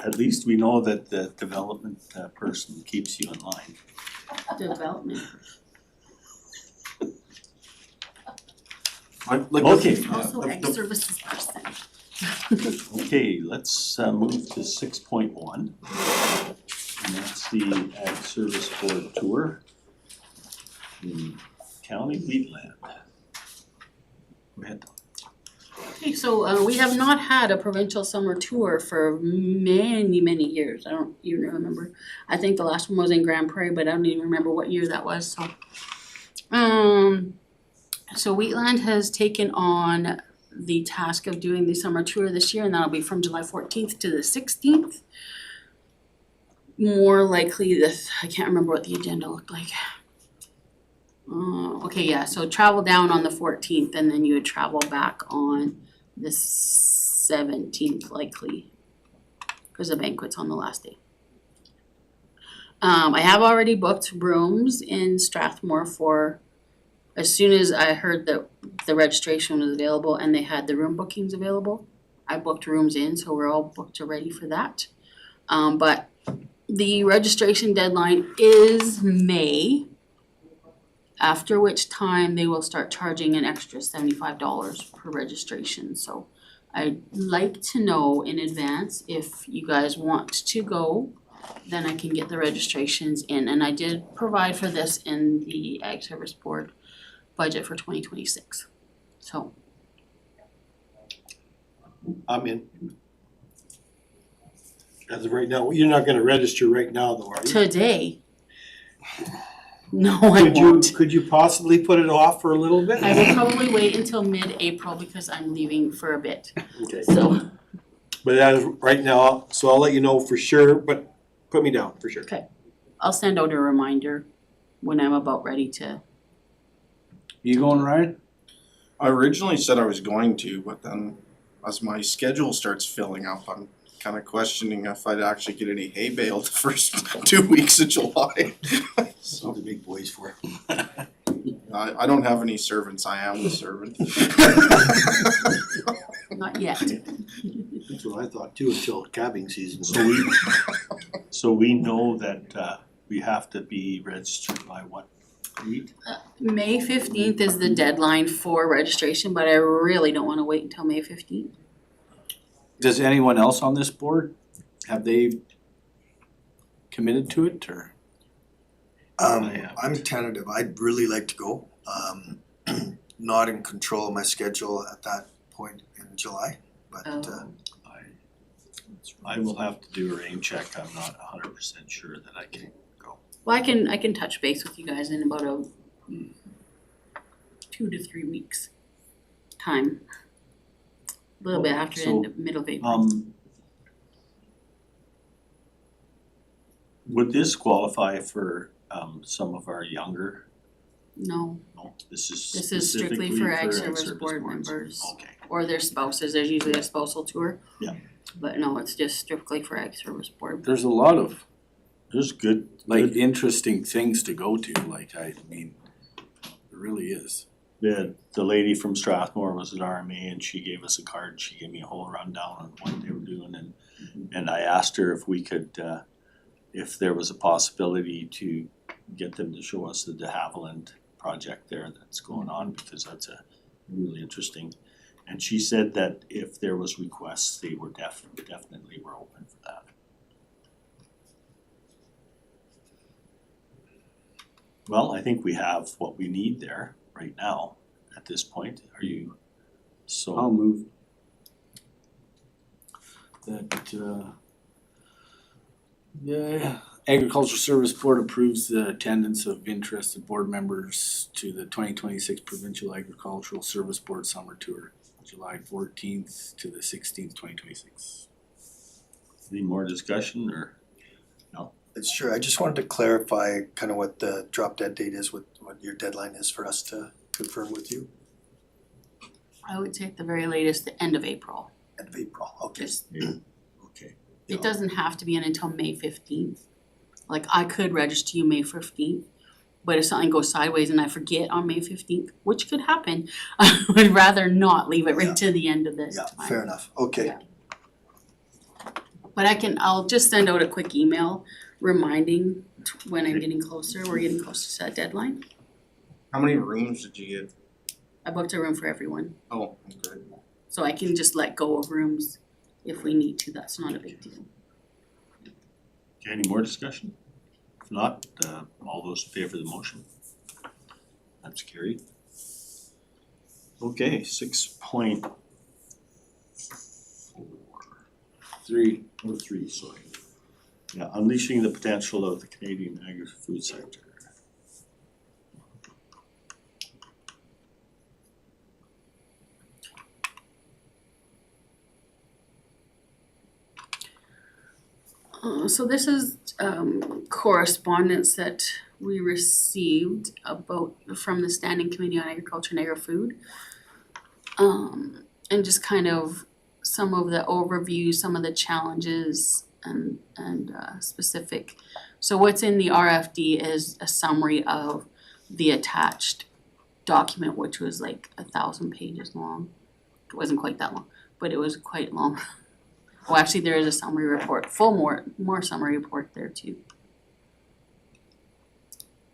At least we know that the development person keeps you in line.
Development.
Okay,
Also ag services person.
okay, let's move to 6.1. And that's the Ag Service Board tour in County Wheatland. Go ahead.
Okay, so we have not had a provincial summer tour for many years. I don't even remember. I think the last one was in Grand Prairie, but I don't even remember what year that was, so. So Wheatland has taken on the task of doing the summer tour this year, and that'll be from July 14th to the 16th. More likely I can't remember what the agenda looked like. Okay, yeah, so travel down on the 14th and then you would travel back on the 17th likely. Cause the banquet's on the last day. I have already booked rooms in Strathmore for, as soon as I heard that the registration was available and they had the room bookings available, I booked rooms in, so we're all booked ready for that. But the registration deadline is May, after which time they will start charging an extra $75 per registration. So I'd like to know in advance if you guys want to go, then I can get the registrations in. And I did provide for this in the Ag Service Board budget for 2026. So
I'm in. As of right now, you're not gonna register right now though, are you?
today, no, I won't.
Could you possibly put it off for a little bit?
I will probably wait until mid-April because I'm leaving for a bit,
Okay,
so.
but as of right now, so I'll let you know for sure, but put me down for sure.
I'll send out a reminder when I'm about ready to.
You going, Ryan?
I originally said I was going to, but then as my schedule starts filling up, I'm kind of questioning if I'd actually get any hay baled the first 2 weeks of July.
So the big boys for.
I don't have any servants, I am the servant.
Not yet.
That's what I thought too, until calving season.
So we know that we have to be registered by what date?
May 15th is the deadline for registration, but I really don't wanna wait until May 15th.
Does anyone else on this board, have they committed to it or?
I'm tentative, I'd really like to go, not in control of my schedule at that point in July, but
I will have to do a rain check. I'm not 100% sure that I can go.
Well, I can touch base with you guys in about a 2 to 3 weeks time. A little bit after the end of middle of April.
Would this qualify for some of our younger?
No,
No, this is
this is strictly
specifically
for Ag
Ag
Service Board
boards.
members
Okay,
or their spouses. There's usually a spousal tour.
Yeah.
But no, it's just strictly for Ag Service Board.
There's a lot of
there's good,
interesting things to go to, I mean, there really is.
the lady from Strathmore was at RMA and she gave us a card. She gave me a whole rundown on what they were doing and I asked her if we could, if there was a possibility to get them to show us the de Havilland project there that's going on, because that's a really interesting. And she said that if there was requests, they were definitely were open for that. Well, I think we have what we need there right now at this point. Are you, so?
I'll move. That, the Agricultural Service Board approves the attendance of interested board members to the 2026 Provincial Agricultural Service Board Summer Tour, July 14th to the 16th, 2026.
Any more discussion or?
sure, I just wanted to clarify kind of what the drop dead date is, what your deadline is for us to confirm with you,
I would say at the very latest, the end of April.
end of April, okay.
Just,
Okay.
it doesn't have to be in until May 15th. Like I could register you May 15th, But if something goes sideways and I forget on May 15th, which could happen, I would rather not leave it
Yeah.
right to the end of the
Yeah,
time.
fair enough, okay.
Yeah. But I'll just send out a quick email reminding when I'm getting closer, we're getting closer to that deadline.
How many rooms did you get?
I booked a room for everyone,
Oh, okay.
so I can just let go of rooms if we need to, that's not a big deal.
Okay, any more discussion? If not, all those in favor of the motion? That's carried. Okay, 6.4. 3, sorry. Yeah, unleashing the potential of the Canadian agri-food sector.
So this is correspondence that we received from the Standing Committee on Agriculture and Agri-Food. And just kind of some of the overview, some of the challenges and specific. So what's in the RFD is a summary of the attached document, which was like 1,000 pages long. It wasn't quite that long, but it was quite long. Well, actually, there is a summary report, more summary report there too.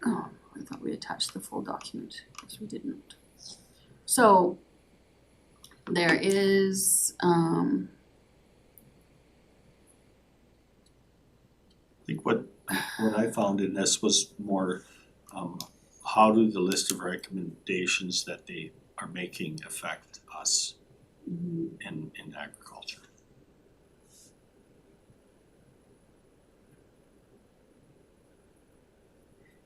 Oh, I thought we attached the full document, guess we didn't. So there is,
I think what I found in this was more, how do the list of recommendations that they are making affect us in agriculture?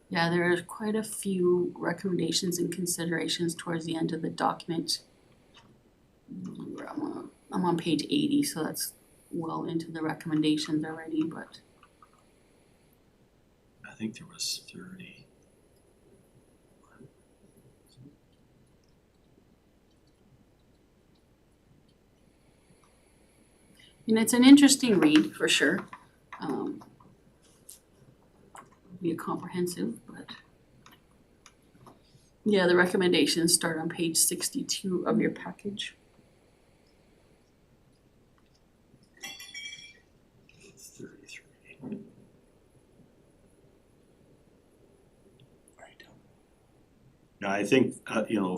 yeah, there are quite a few recommendations and considerations towards the end of the document. I'm on page 80, so that's well into the recommendations already, but
I think there was 30.
and it's an interesting read for sure. Be comprehensive, but yeah, the recommendations start on page 62 of your package.
33. Yeah, I think,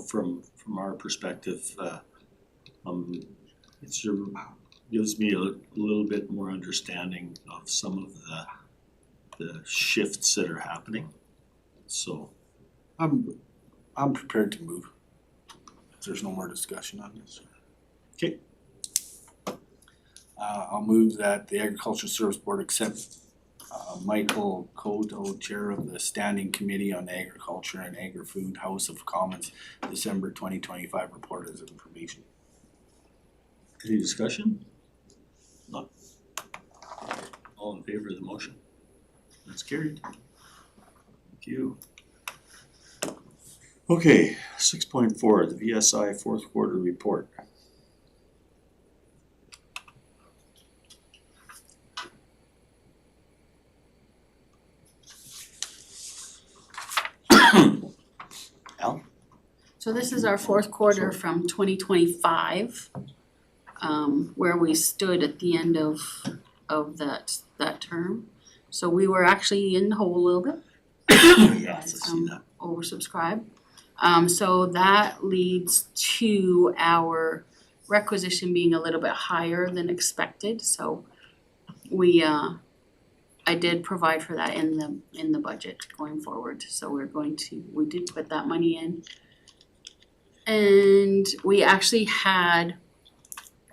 from our perspective, it sort of gives me a little bit more understanding of some of the shifts that are happening. So,
I'm prepared to move. If there's no more discussion on this.
okay,
I'll move that the Agricultural Service Board accept Michael Cotto, Chair of the Standing Committee on Agriculture and Agri-Food, House of Commons, December 2025 report as information.
any discussion? Not. All in favor of the motion? That's carried. Thank you. Okay, 6.4, the VSI fourth quarter report. Al?
So this is our fourth quarter from 2025, where we stood at the end of that term. So we were actually in the hole a little bit.
Yeah, I see that.
Oversubscribed. So that leads to our requisition being a little bit higher than expected, so I did provide for that in the budget going forward, so we did put that money in. And we actually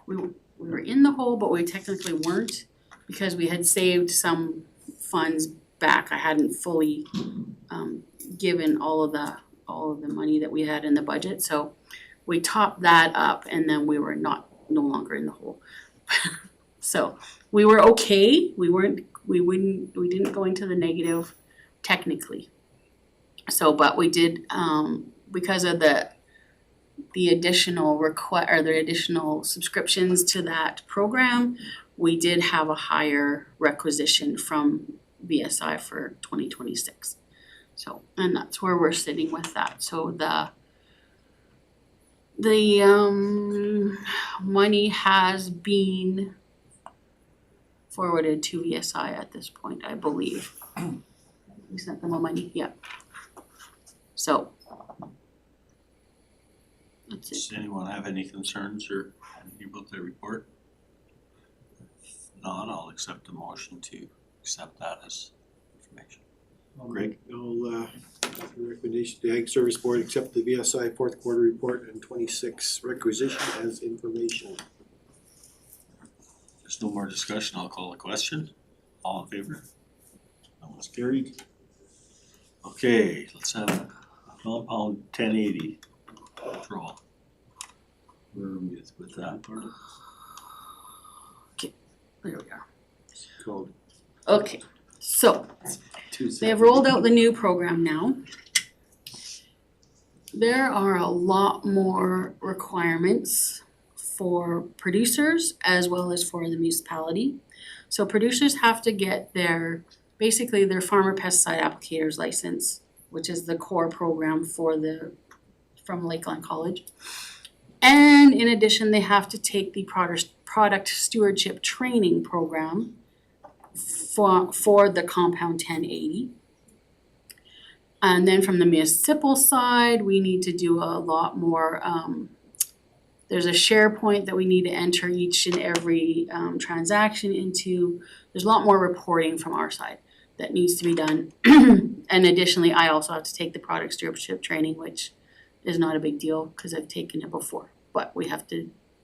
we were in the hole, but we technically weren't, because we had saved some funds back. I hadn't fully given all of the money that we had in the budget, so we topped that up and then we were no longer in the hole. So we were okay, we didn't go into the negative technically. So, but we did, because of the additional the additional subscriptions to that program, we did have a higher requisition from VSI for 2026. So, and that's where we're sitting with that, so the money has been forwarded to ESI at this point, I believe. We sent them all money, yeah. So. That's it.
Does anyone have any concerns or anything about the report? If not, I'll accept the motion to accept that as information. Greg?
I'll, recommendation, the Ag Service Board accept the VSI fourth quarter report and 26 requisition as information.
There's no more discussion, I'll call the question. All in favor? That one's carried. Okay, let's have a compound 1080 draw. Where are we with that part?
There we are.
Called
Okay, so
two
they have rolled out the new program now. There are a lot more requirements for producers as well as for the municipality. So producers have to get basically their farmer pesticide applicator's license, which is the core program from Lakeland College. And in addition, they have to take the product stewardship training program for the compound 1080. And then from the municipal side, we need to do a lot more, there's a SharePoint that we need to enter each and every transaction into. There's a lot more reporting from our side that needs to be done. And additionally, I also have to take the product stewardship training, which is not a big deal because I've taken it before. But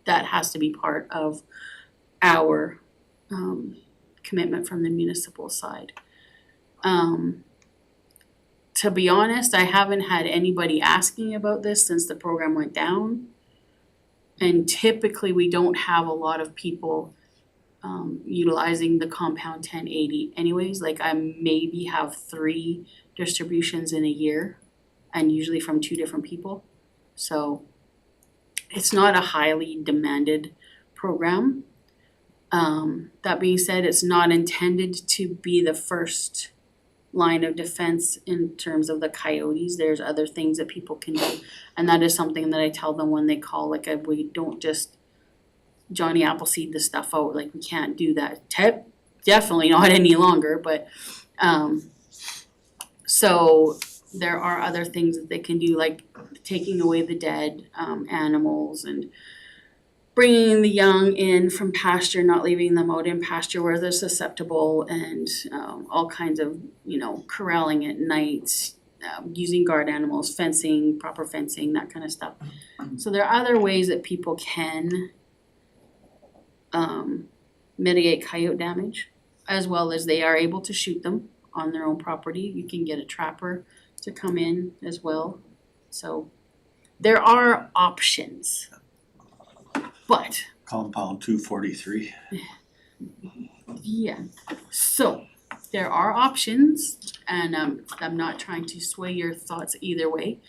that has to be part of our commitment from the municipal side. To be honest, I haven't had anybody asking about this since the program went down. And typically, we don't have a lot of people utilizing the compound 1080 anyways. Like I maybe have 3 distributions in a year and usually from 2 different people. So it's not a highly demanded program. That being said, it's not intended to be the first line of defense in terms of the coyotes. There's other things that people can do. And that is something that I tell them when they call, like we don't just Johnny Appleseed the stuff out, like we can't do that. Definitely not any longer, but so there are other things that they can do, like taking away the dead animals and bringing the young in from pasture, not leaving them out in pasture where they're susceptible, and all kinds of, corralling at night, using guard animals, fencing, proper fencing, that kind of stuff. So there are other ways that people can mitigate coyote damage, as well as they are able to shoot them on their own property. You can get a trapper to come in as well. So there are options. But
Compound 243.
yeah, so there are options, and I'm not trying to sway your thoughts either way.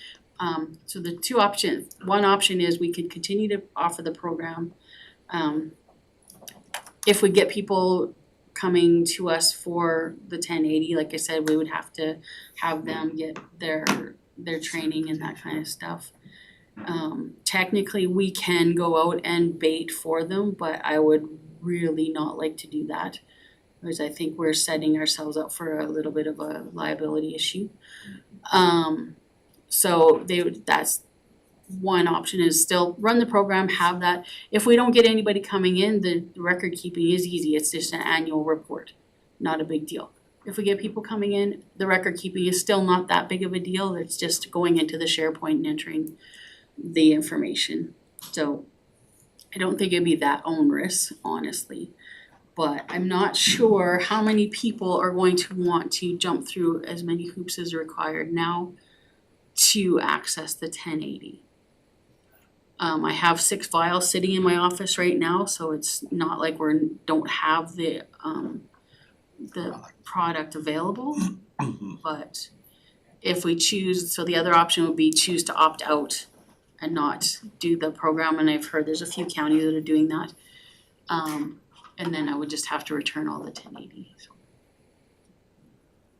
So the 2 options, one option is we could continue to offer the program. If we get people coming to us for the 1080, like I said, we would have to have them get their training and that kind of stuff. Technically, we can go out and bait for them, but I would really not like to do that, because I think we're setting ourselves up for a little bit of a liability issue. So that's one option, is still run the program, have that. If we don't get anybody coming in, the record keeping is easy. It's just an annual report, not a big deal. If we get people coming in, the record keeping is still not that big of a deal. It's just going into the SharePoint and entering the information. So I don't think it'd be that onerous, honestly. But I'm not sure how many people are going to want to jump through as many hoops as required now to access the 1080. I have 6 files sitting in my office right now, so it's not like we don't have the product available. But if we choose, so the other option would be choose to opt out and not do the program, and I've heard there's a few counties that are doing that. And then I would just have to return all the 1080. So.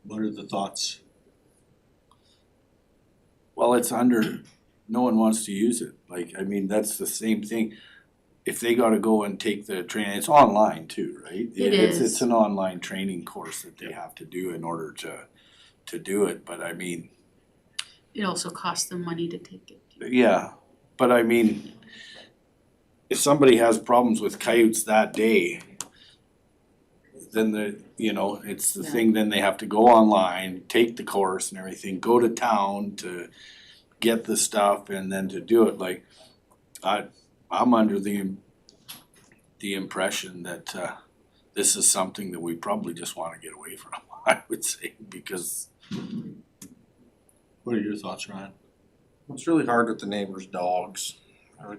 What are the thoughts?
Well, it's under, no one wants to use it, like, I mean, that's the same thing. If they gotta go and take the training, it's online too, right?
It
It's
is.
an online training course that they have to do in order to do it, but I mean,
It also costs them money to take it.
yeah, but I mean, if somebody has problems with coyotes that day, then it's the
Yeah.
thing, then they have to go online, take the course and everything, go to town to get the stuff and then to do it, like, I'm under the impression that, this is something that we probably just wanna get away from, I would say, because,
What are your thoughts, Ryan?
It's really hard with the neighbors' dogs. I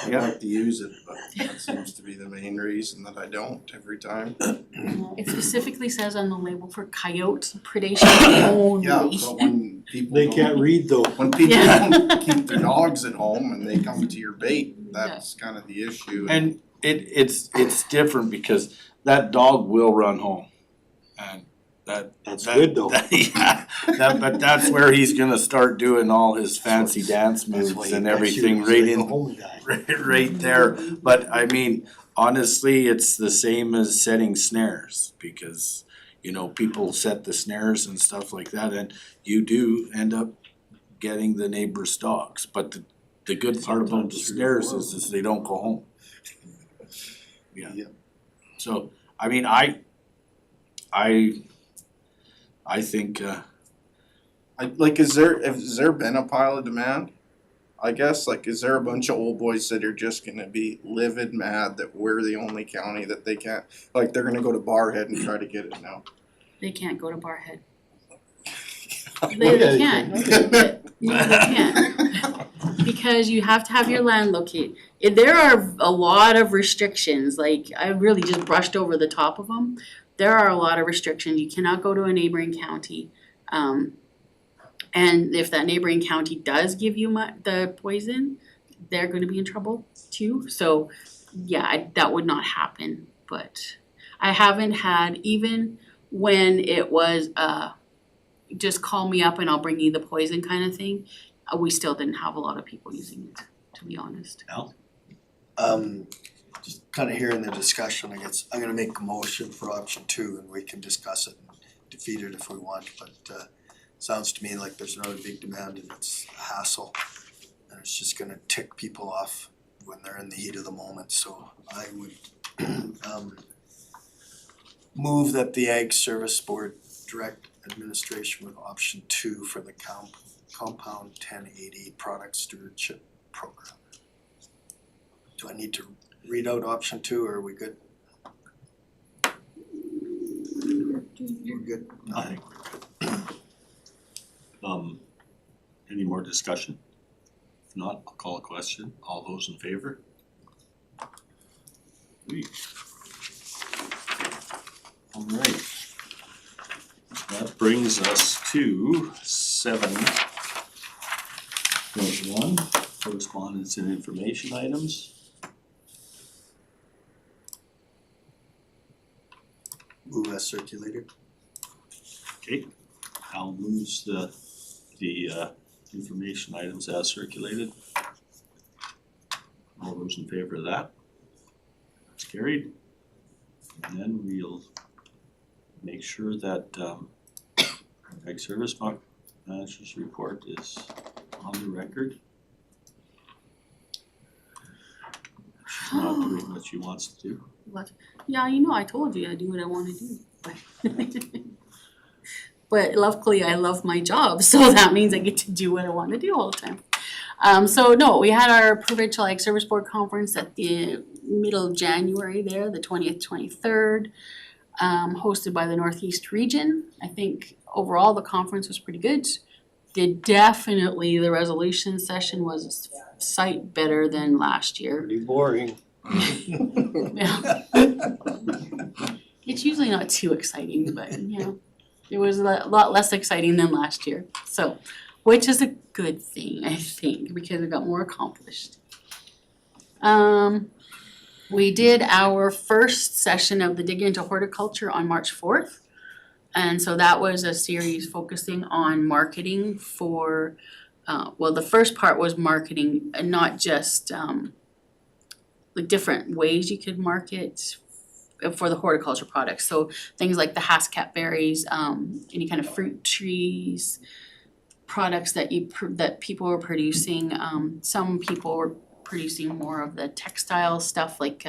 like to use it, but that seems to be the main reason that I don't every time.
It specifically says on the label for coyote predation only.
Yeah, but when people
They
don't-
can't read though.
When people
Yeah.
don't keep their dogs at home and they come to your bait, that's kind of the issue.
and it's different because that dog will run home. And
That's good though.
Yeah, but that's where he's gonna start doing all his fancy dance
That's why
moves
he
and
likes you,
everything
he's
right
like a
in,
home guy.
right there. But I mean, honestly, it's the same as setting snares because, people set the snares and stuff like that and you do end up getting the neighbor's dogs. But the good part about the snares is they don't go home. Yeah.
Yeah.
So, I mean, I think,
Has there been a pile of demand? I guess, is there a bunch of old boys that are just gonna be livid mad that we're the only county that they can't, they're gonna go to Barhead and try to get it now?
They can't go to Barhead.
Yeah,
They
they
can't. No, they can't. Because you have to have your land located. There are a lot of restrictions, I really just brushed over the top of them. There are a lot of restrictions. You cannot go to a neighboring county. And if that neighboring county does give you the poison, they're gonna be in trouble too. So, yeah, that would not happen. But I haven't had, even when it was just call me up and I'll bring you the poison kind of thing, we still didn't have a lot of people using it, to be honest.
Just kinda hearing the discussion, I guess, I'm gonna make a motion for option 2 and we can discuss it and defeat it if we want, but sounds to me like there's not a big demand and it's a hassle. And it's just gonna tick people off when they're in the heat of the moment, so I would move that the Ag Service Board direct administration with option 2 for the Compound 1080 Product Stewardship Program. Do I need to read out option 2 or are we good? We're good?
I think we're good. Any more discussion? If not, I'll call a question. All those in favor? Sweet. All right. That brings us to 7.1, correspondence and information items.
Move as circulated.
Okay, Al moves the information items as circulated. All those in favor of that? It's carried. And then we'll make sure that Ag Service Manager's report is on the record. She's not doing what she wants to do.
Yeah, I told you I do what I wanna do, but luckily I love my job, so that means I get to do what I wanna do all the time. So no, we had our provincial Ag Service Board conference at the middle of January there, the 20th, 23rd, hosted by the Northeast Region. I think overall the conference was pretty good. The resolution session was a sight better than last year.
Pretty boring.
Yeah. It's usually not too exciting, but it was a lot less exciting than last year. So, which is a good thing, I think, because we got more accomplished. We did our first session of the Dig Into Horticulture on March 4th. And so that was a series focusing on marketing for well, the first part was marketing and not just like different ways you could market for the horticulture products. So things like the Haskap berries, any kind of fruit trees, products that that people were producing. Some people were producing more of the textile stuff like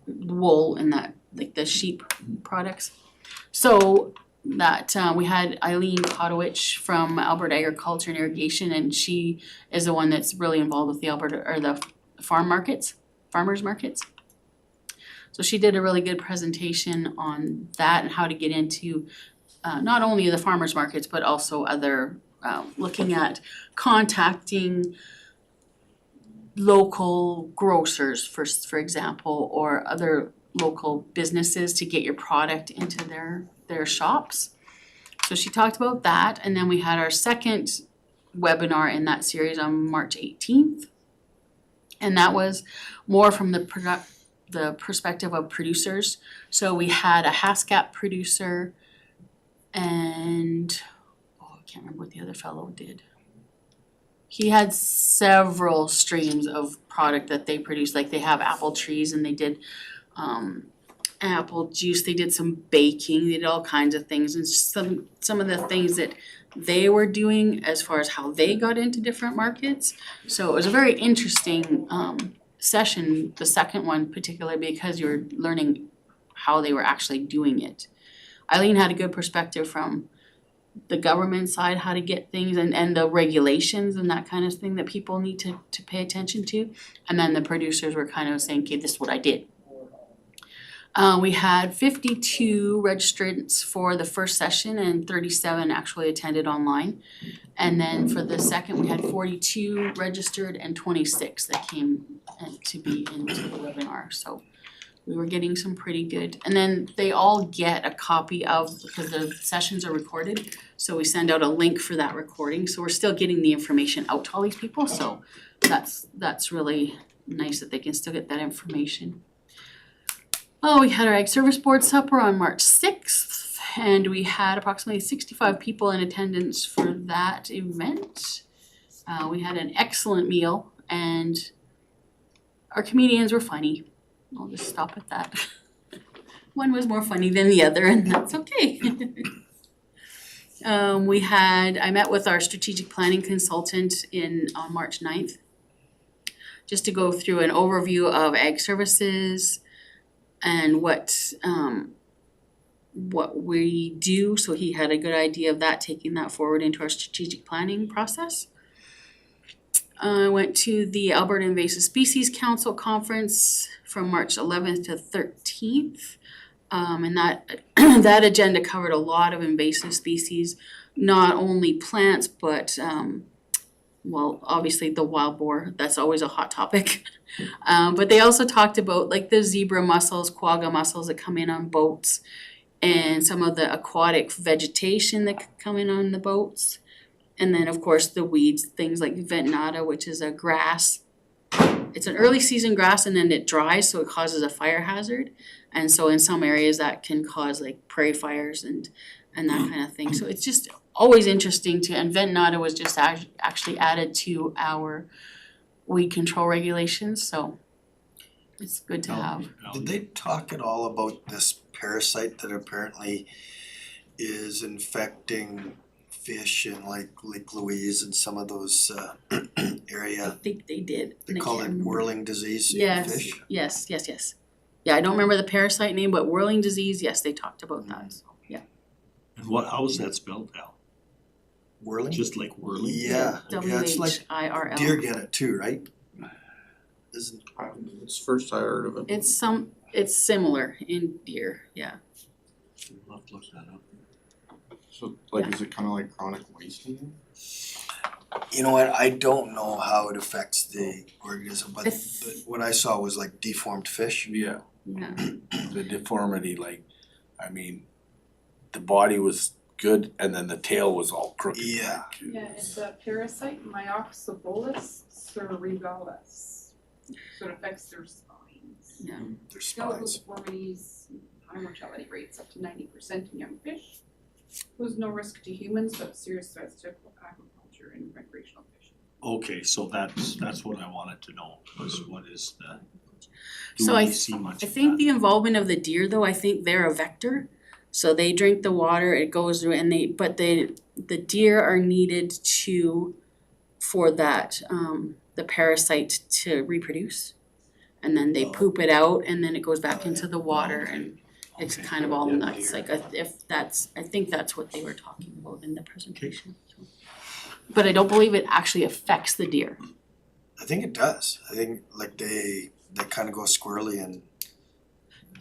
wool and that, like the sheep products. So that we had Eileen Kotowich from Alberta Agriculture and Irrigation, and she is the one that's really involved with the Alberta or the farmers markets. So she did a really good presentation on that and how to get into not only the farmers markets but also other looking at contacting local grocers for example, or other local businesses to get your product into their shops. So she talked about that, and then we had our second webinar in that series on March 18th. And that was more from the perspective of producers. So we had a Haskap producer and I can't remember what the other fellow did. He had several streams of product that they produced, like they have apple trees and they did apple juice, they did some baking, they did all kinds of things, and some of the things that they were doing as far as how they got into different markets. So it was a very interesting session, the second one particularly, because you're learning how they were actually doing it. Eileen had a good perspective from the government side, how to get things and the regulations and that kind of thing that people need to pay attention to. And then the producers were kind of saying, okay, this is what I did. We had 52 registrants for the first session and 37 actually attended online. And then for the second, we had 42 registered and 26 that came to be into the webinar. So we were getting some pretty good. And then they all get a copy of, because the sessions are recorded, so we send out a link for that recording. So we're still getting the information out to all these people. So that's really nice that they can still get that information. Oh, we had our Ag Service Board supper on March 6th, and we had approximately 65 people in attendance for that event. We had an excellent meal, and our comedians were funny. I'll just stop at that. One was more funny than the other, and that's okay. I met with our strategic planning consultant on March 9th, just to go through an overview of Ag Services, and what we do, so he had a good idea of that, taking that forward into our strategic planning process. I went to the Alberta Invasive Species Council conference from March 11th to 13th, and that agenda covered a lot of invasive species, not only plants but well, obviously the wild boar, that's always a hot topic. But they also talked about like the zebra mussels, quagga mussels that come in on boats, and some of the aquatic vegetation that could come in on the boats. And then of course the weeds, things like Ventnata, which is a grass. It's an early season grass and then it dries, so it causes a fire hazard. And so in some areas that can cause like prairie fires and that kind of thing. So it's just always interesting and Ventnata was just actually added to our weed control regulations, so it's good to have.
Did they talk at all about this parasite that apparently is infecting fish in like Lake Louise and some of those area?
I think they did.
They call it whirling disease in fish?
Yes. Yeah, I don't remember the parasite name, but whirling disease, yes, they talked about that, so, yeah.
And how is that spelled, Al?
Whirling?
Just like whirling?
Yeah, it's like
WHIRL.
deer get it too, right? Isn't
It's the first I heard of it.
It's similar in deer, yeah.
I'll have to look that up.
So like, is it kinda like chronic wasting?
You know what, I don't know how it affects the organism, but what I saw was like deformed fish.
Yeah,
Yeah.
the deformity, like, I mean, the body was good and then the tail was all crooked.
Yeah.
Yeah, it's a parasite, Myoxobolus cerebralis. So it affects their spines.
Yeah.
Their
Skeletal
spines.
deformities, high mortality rates up to 90% in young fish. Pose no risk to humans, but serious threats to aquaculture. agriculture and recreational fishing.
Okay, so that's what I wanted to know, was what is the, do
So
we
I
see much
I
of
think
that?
the involvement of the deer though, I think they're a vector. So they drink the water, it goes through and the deer are needed for that, the parasite to reproduce. And then they poop it out and then it goes back into the water and it's
Okay.
kind of all
Yeah,
nuts,
deer.
like I think that's what they were talking about in the presentation. So. But I don't believe it actually affects the deer.
I think it does. I think like they kind of go squirrely and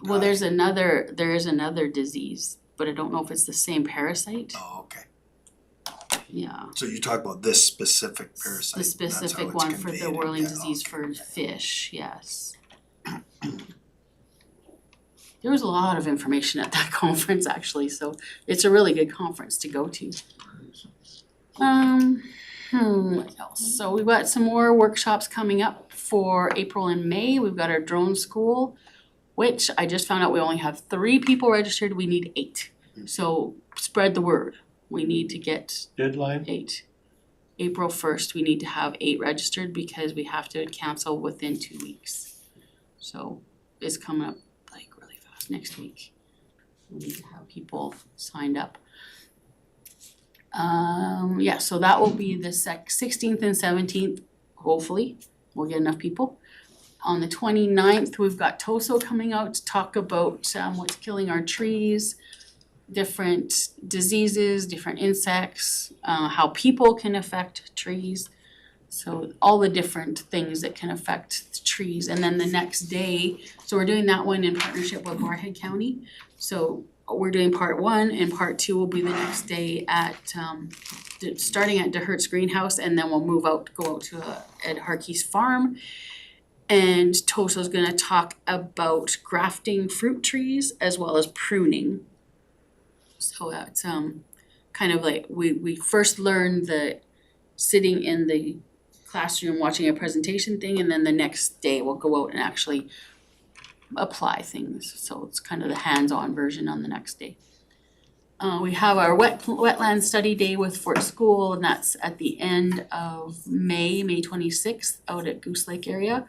Well, there is another disease, but I don't know if it's the same parasite.
oh, okay.
Yeah,
So you talk about this specific parasite.
the
that's how
specific
it's
one for the
conveyed.
whirling
Yeah,
disease
okay.
for fish, yes. There was a lot of information at that conference actually, so it's a really good conference to go to. What else? So we've got some more workshops coming up for April and May. We've got our drone school, which I just found out we only have 3 people registered. We need 8. So spread the word. We need to get
Deadline?
8. April 1st, we need to have 8 registered because we have to cancel within 2 weeks. So it's coming up like really fast next week. We need to have people signed up. Yeah, so that will be the 16th and 17th, hopefully, we'll get enough people. On the 29th, we've got TOSO coming out to talk about what's killing our trees, different diseases, different insects, how people can affect trees. So all the different things that can affect the trees. And then the next day, so we're doing that one in partnership with Moorhead County. So we're doing part 1 and part 2 will be the next day at starting at DeHertz Greenhouse and then we'll go out to Ed Harkey's farm. And Toso's gonna talk about grafting fruit trees as well as pruning. So that's kind of like we first learned the sitting in the classroom watching a presentation thing and then the next day we'll go out and actually apply things. So it's kind of the hands-on version on the next day. We have our wetland study day with Fort School and that's at the end of May 26th out at Goose Lake area.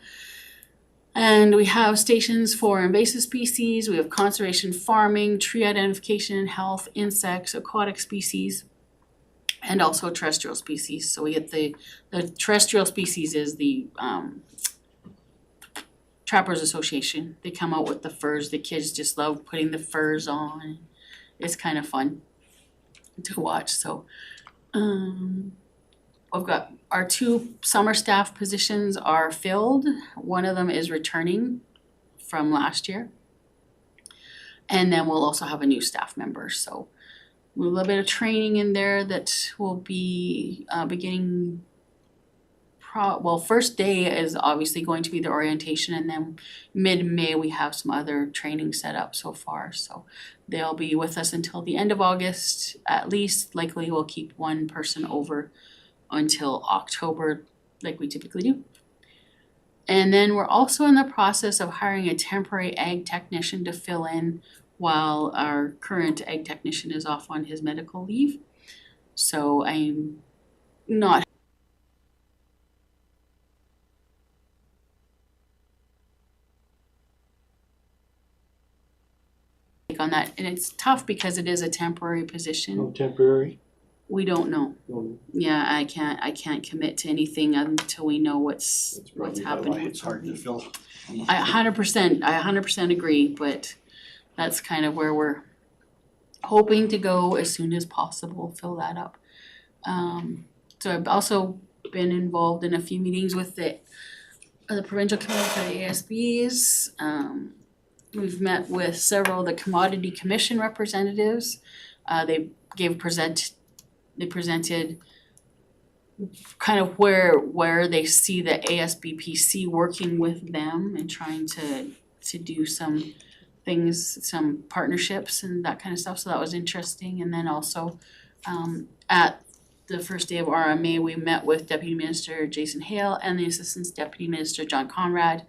And we have stations for invasive species, we have conservation farming, tree identification and health, insects, aquatic species, and also terrestrial species. So we get the terrestrial species is the Trappers Association. They come out with the furs, the kids just love putting the furs on. It's kind of fun to watch, so we've got our 2 summer staff positions are filled. One of them is returning from last year. And then we'll also have a new staff member, so a little bit of training in there that will be beginning first day is obviously going to be the orientation and then mid-May we have some other training set up so far. So they'll be with us until the end of August at least. Likely we'll keep one person over until October like we typically do. And then we're also in the process of hiring a temporary ag technician to fill in while our current ag technician is off on his medical leave. So I'm not on that, and it's tough because it is a temporary position.
No temporary?
We don't know.
No.
Yeah, I can't commit to anything until we know what's happening.
It's hard to fill.
I 100% agree, but that's kind of where we're hoping to go as soon as possible, fill that up. So I've also been involved in a few meetings with the provincial committee for the ASBs. We've met with several of the Commodity Commission representatives. They presented kind of where they see the ASBPC working with them and trying to do some things, some partnerships and that kind of stuff, so that was interesting. And then also at the first day of RMA, we met with Deputy Minister Jason Hale and the Assistant Deputy Minister John Conrad,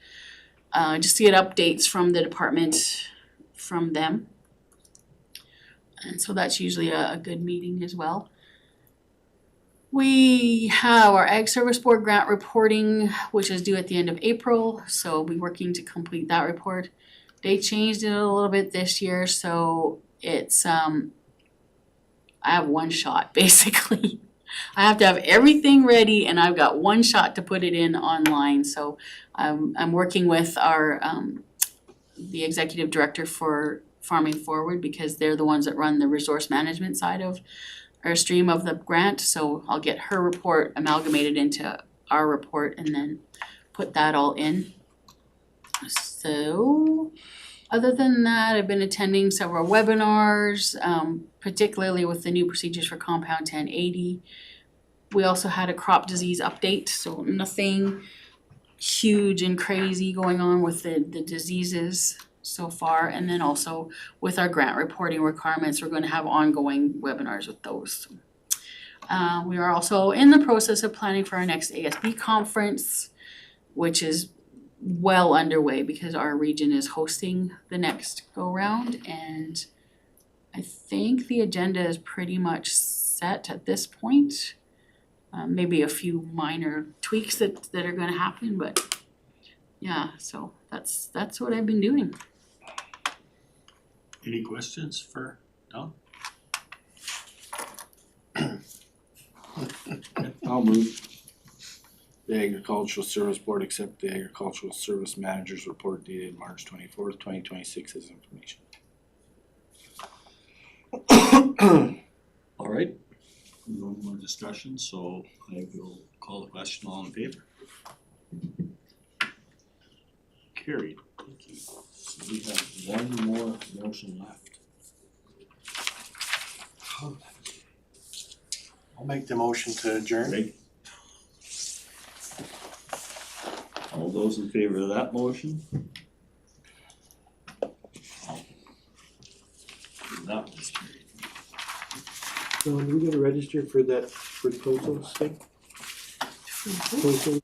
just to get updates from the department from them. And so that's usually a good meeting as well. We have our Ag Service Board grant reporting, which is due at the end of April, so we'll be working to complete that report. They changed it a little bit this year, so it's I have one shot basically. I have to have everything ready and I've got one shot to put it in online, so I'm working with our the executive director for Farming Forward because they're the ones that run the resource management side of our stream of the grant, so I'll get her report amalgamated into our report and then put that all in. So, other than that, I've been attending several webinars, particularly with the new procedures for Compound 1080. We also had a crop disease update, so nothing huge and crazy going on with the diseases so far. And then also with our grant reporting requirements, we're gonna have ongoing webinars with those. We are also in the process of planning for our next ASB conference, which is well underway because our region is hosting the next go round, and I think the agenda is pretty much set at this point. Maybe a few minor tweaks that are gonna happen, but yeah, so that's what I've been doing.
Any questions for Don?
I'll move. The Agricultural Service Board accept the Agricultural Service Manager's report dated March 24th, 2026 as information.
All right, no more discussion, so I will call the question, all in favor? Carried, thank you. So we have one more motion left.
I'll make the motion to adjourn.
Greg? All those in favor of that motion? That was carried.
So we gotta register for that, for COSO thing? COSO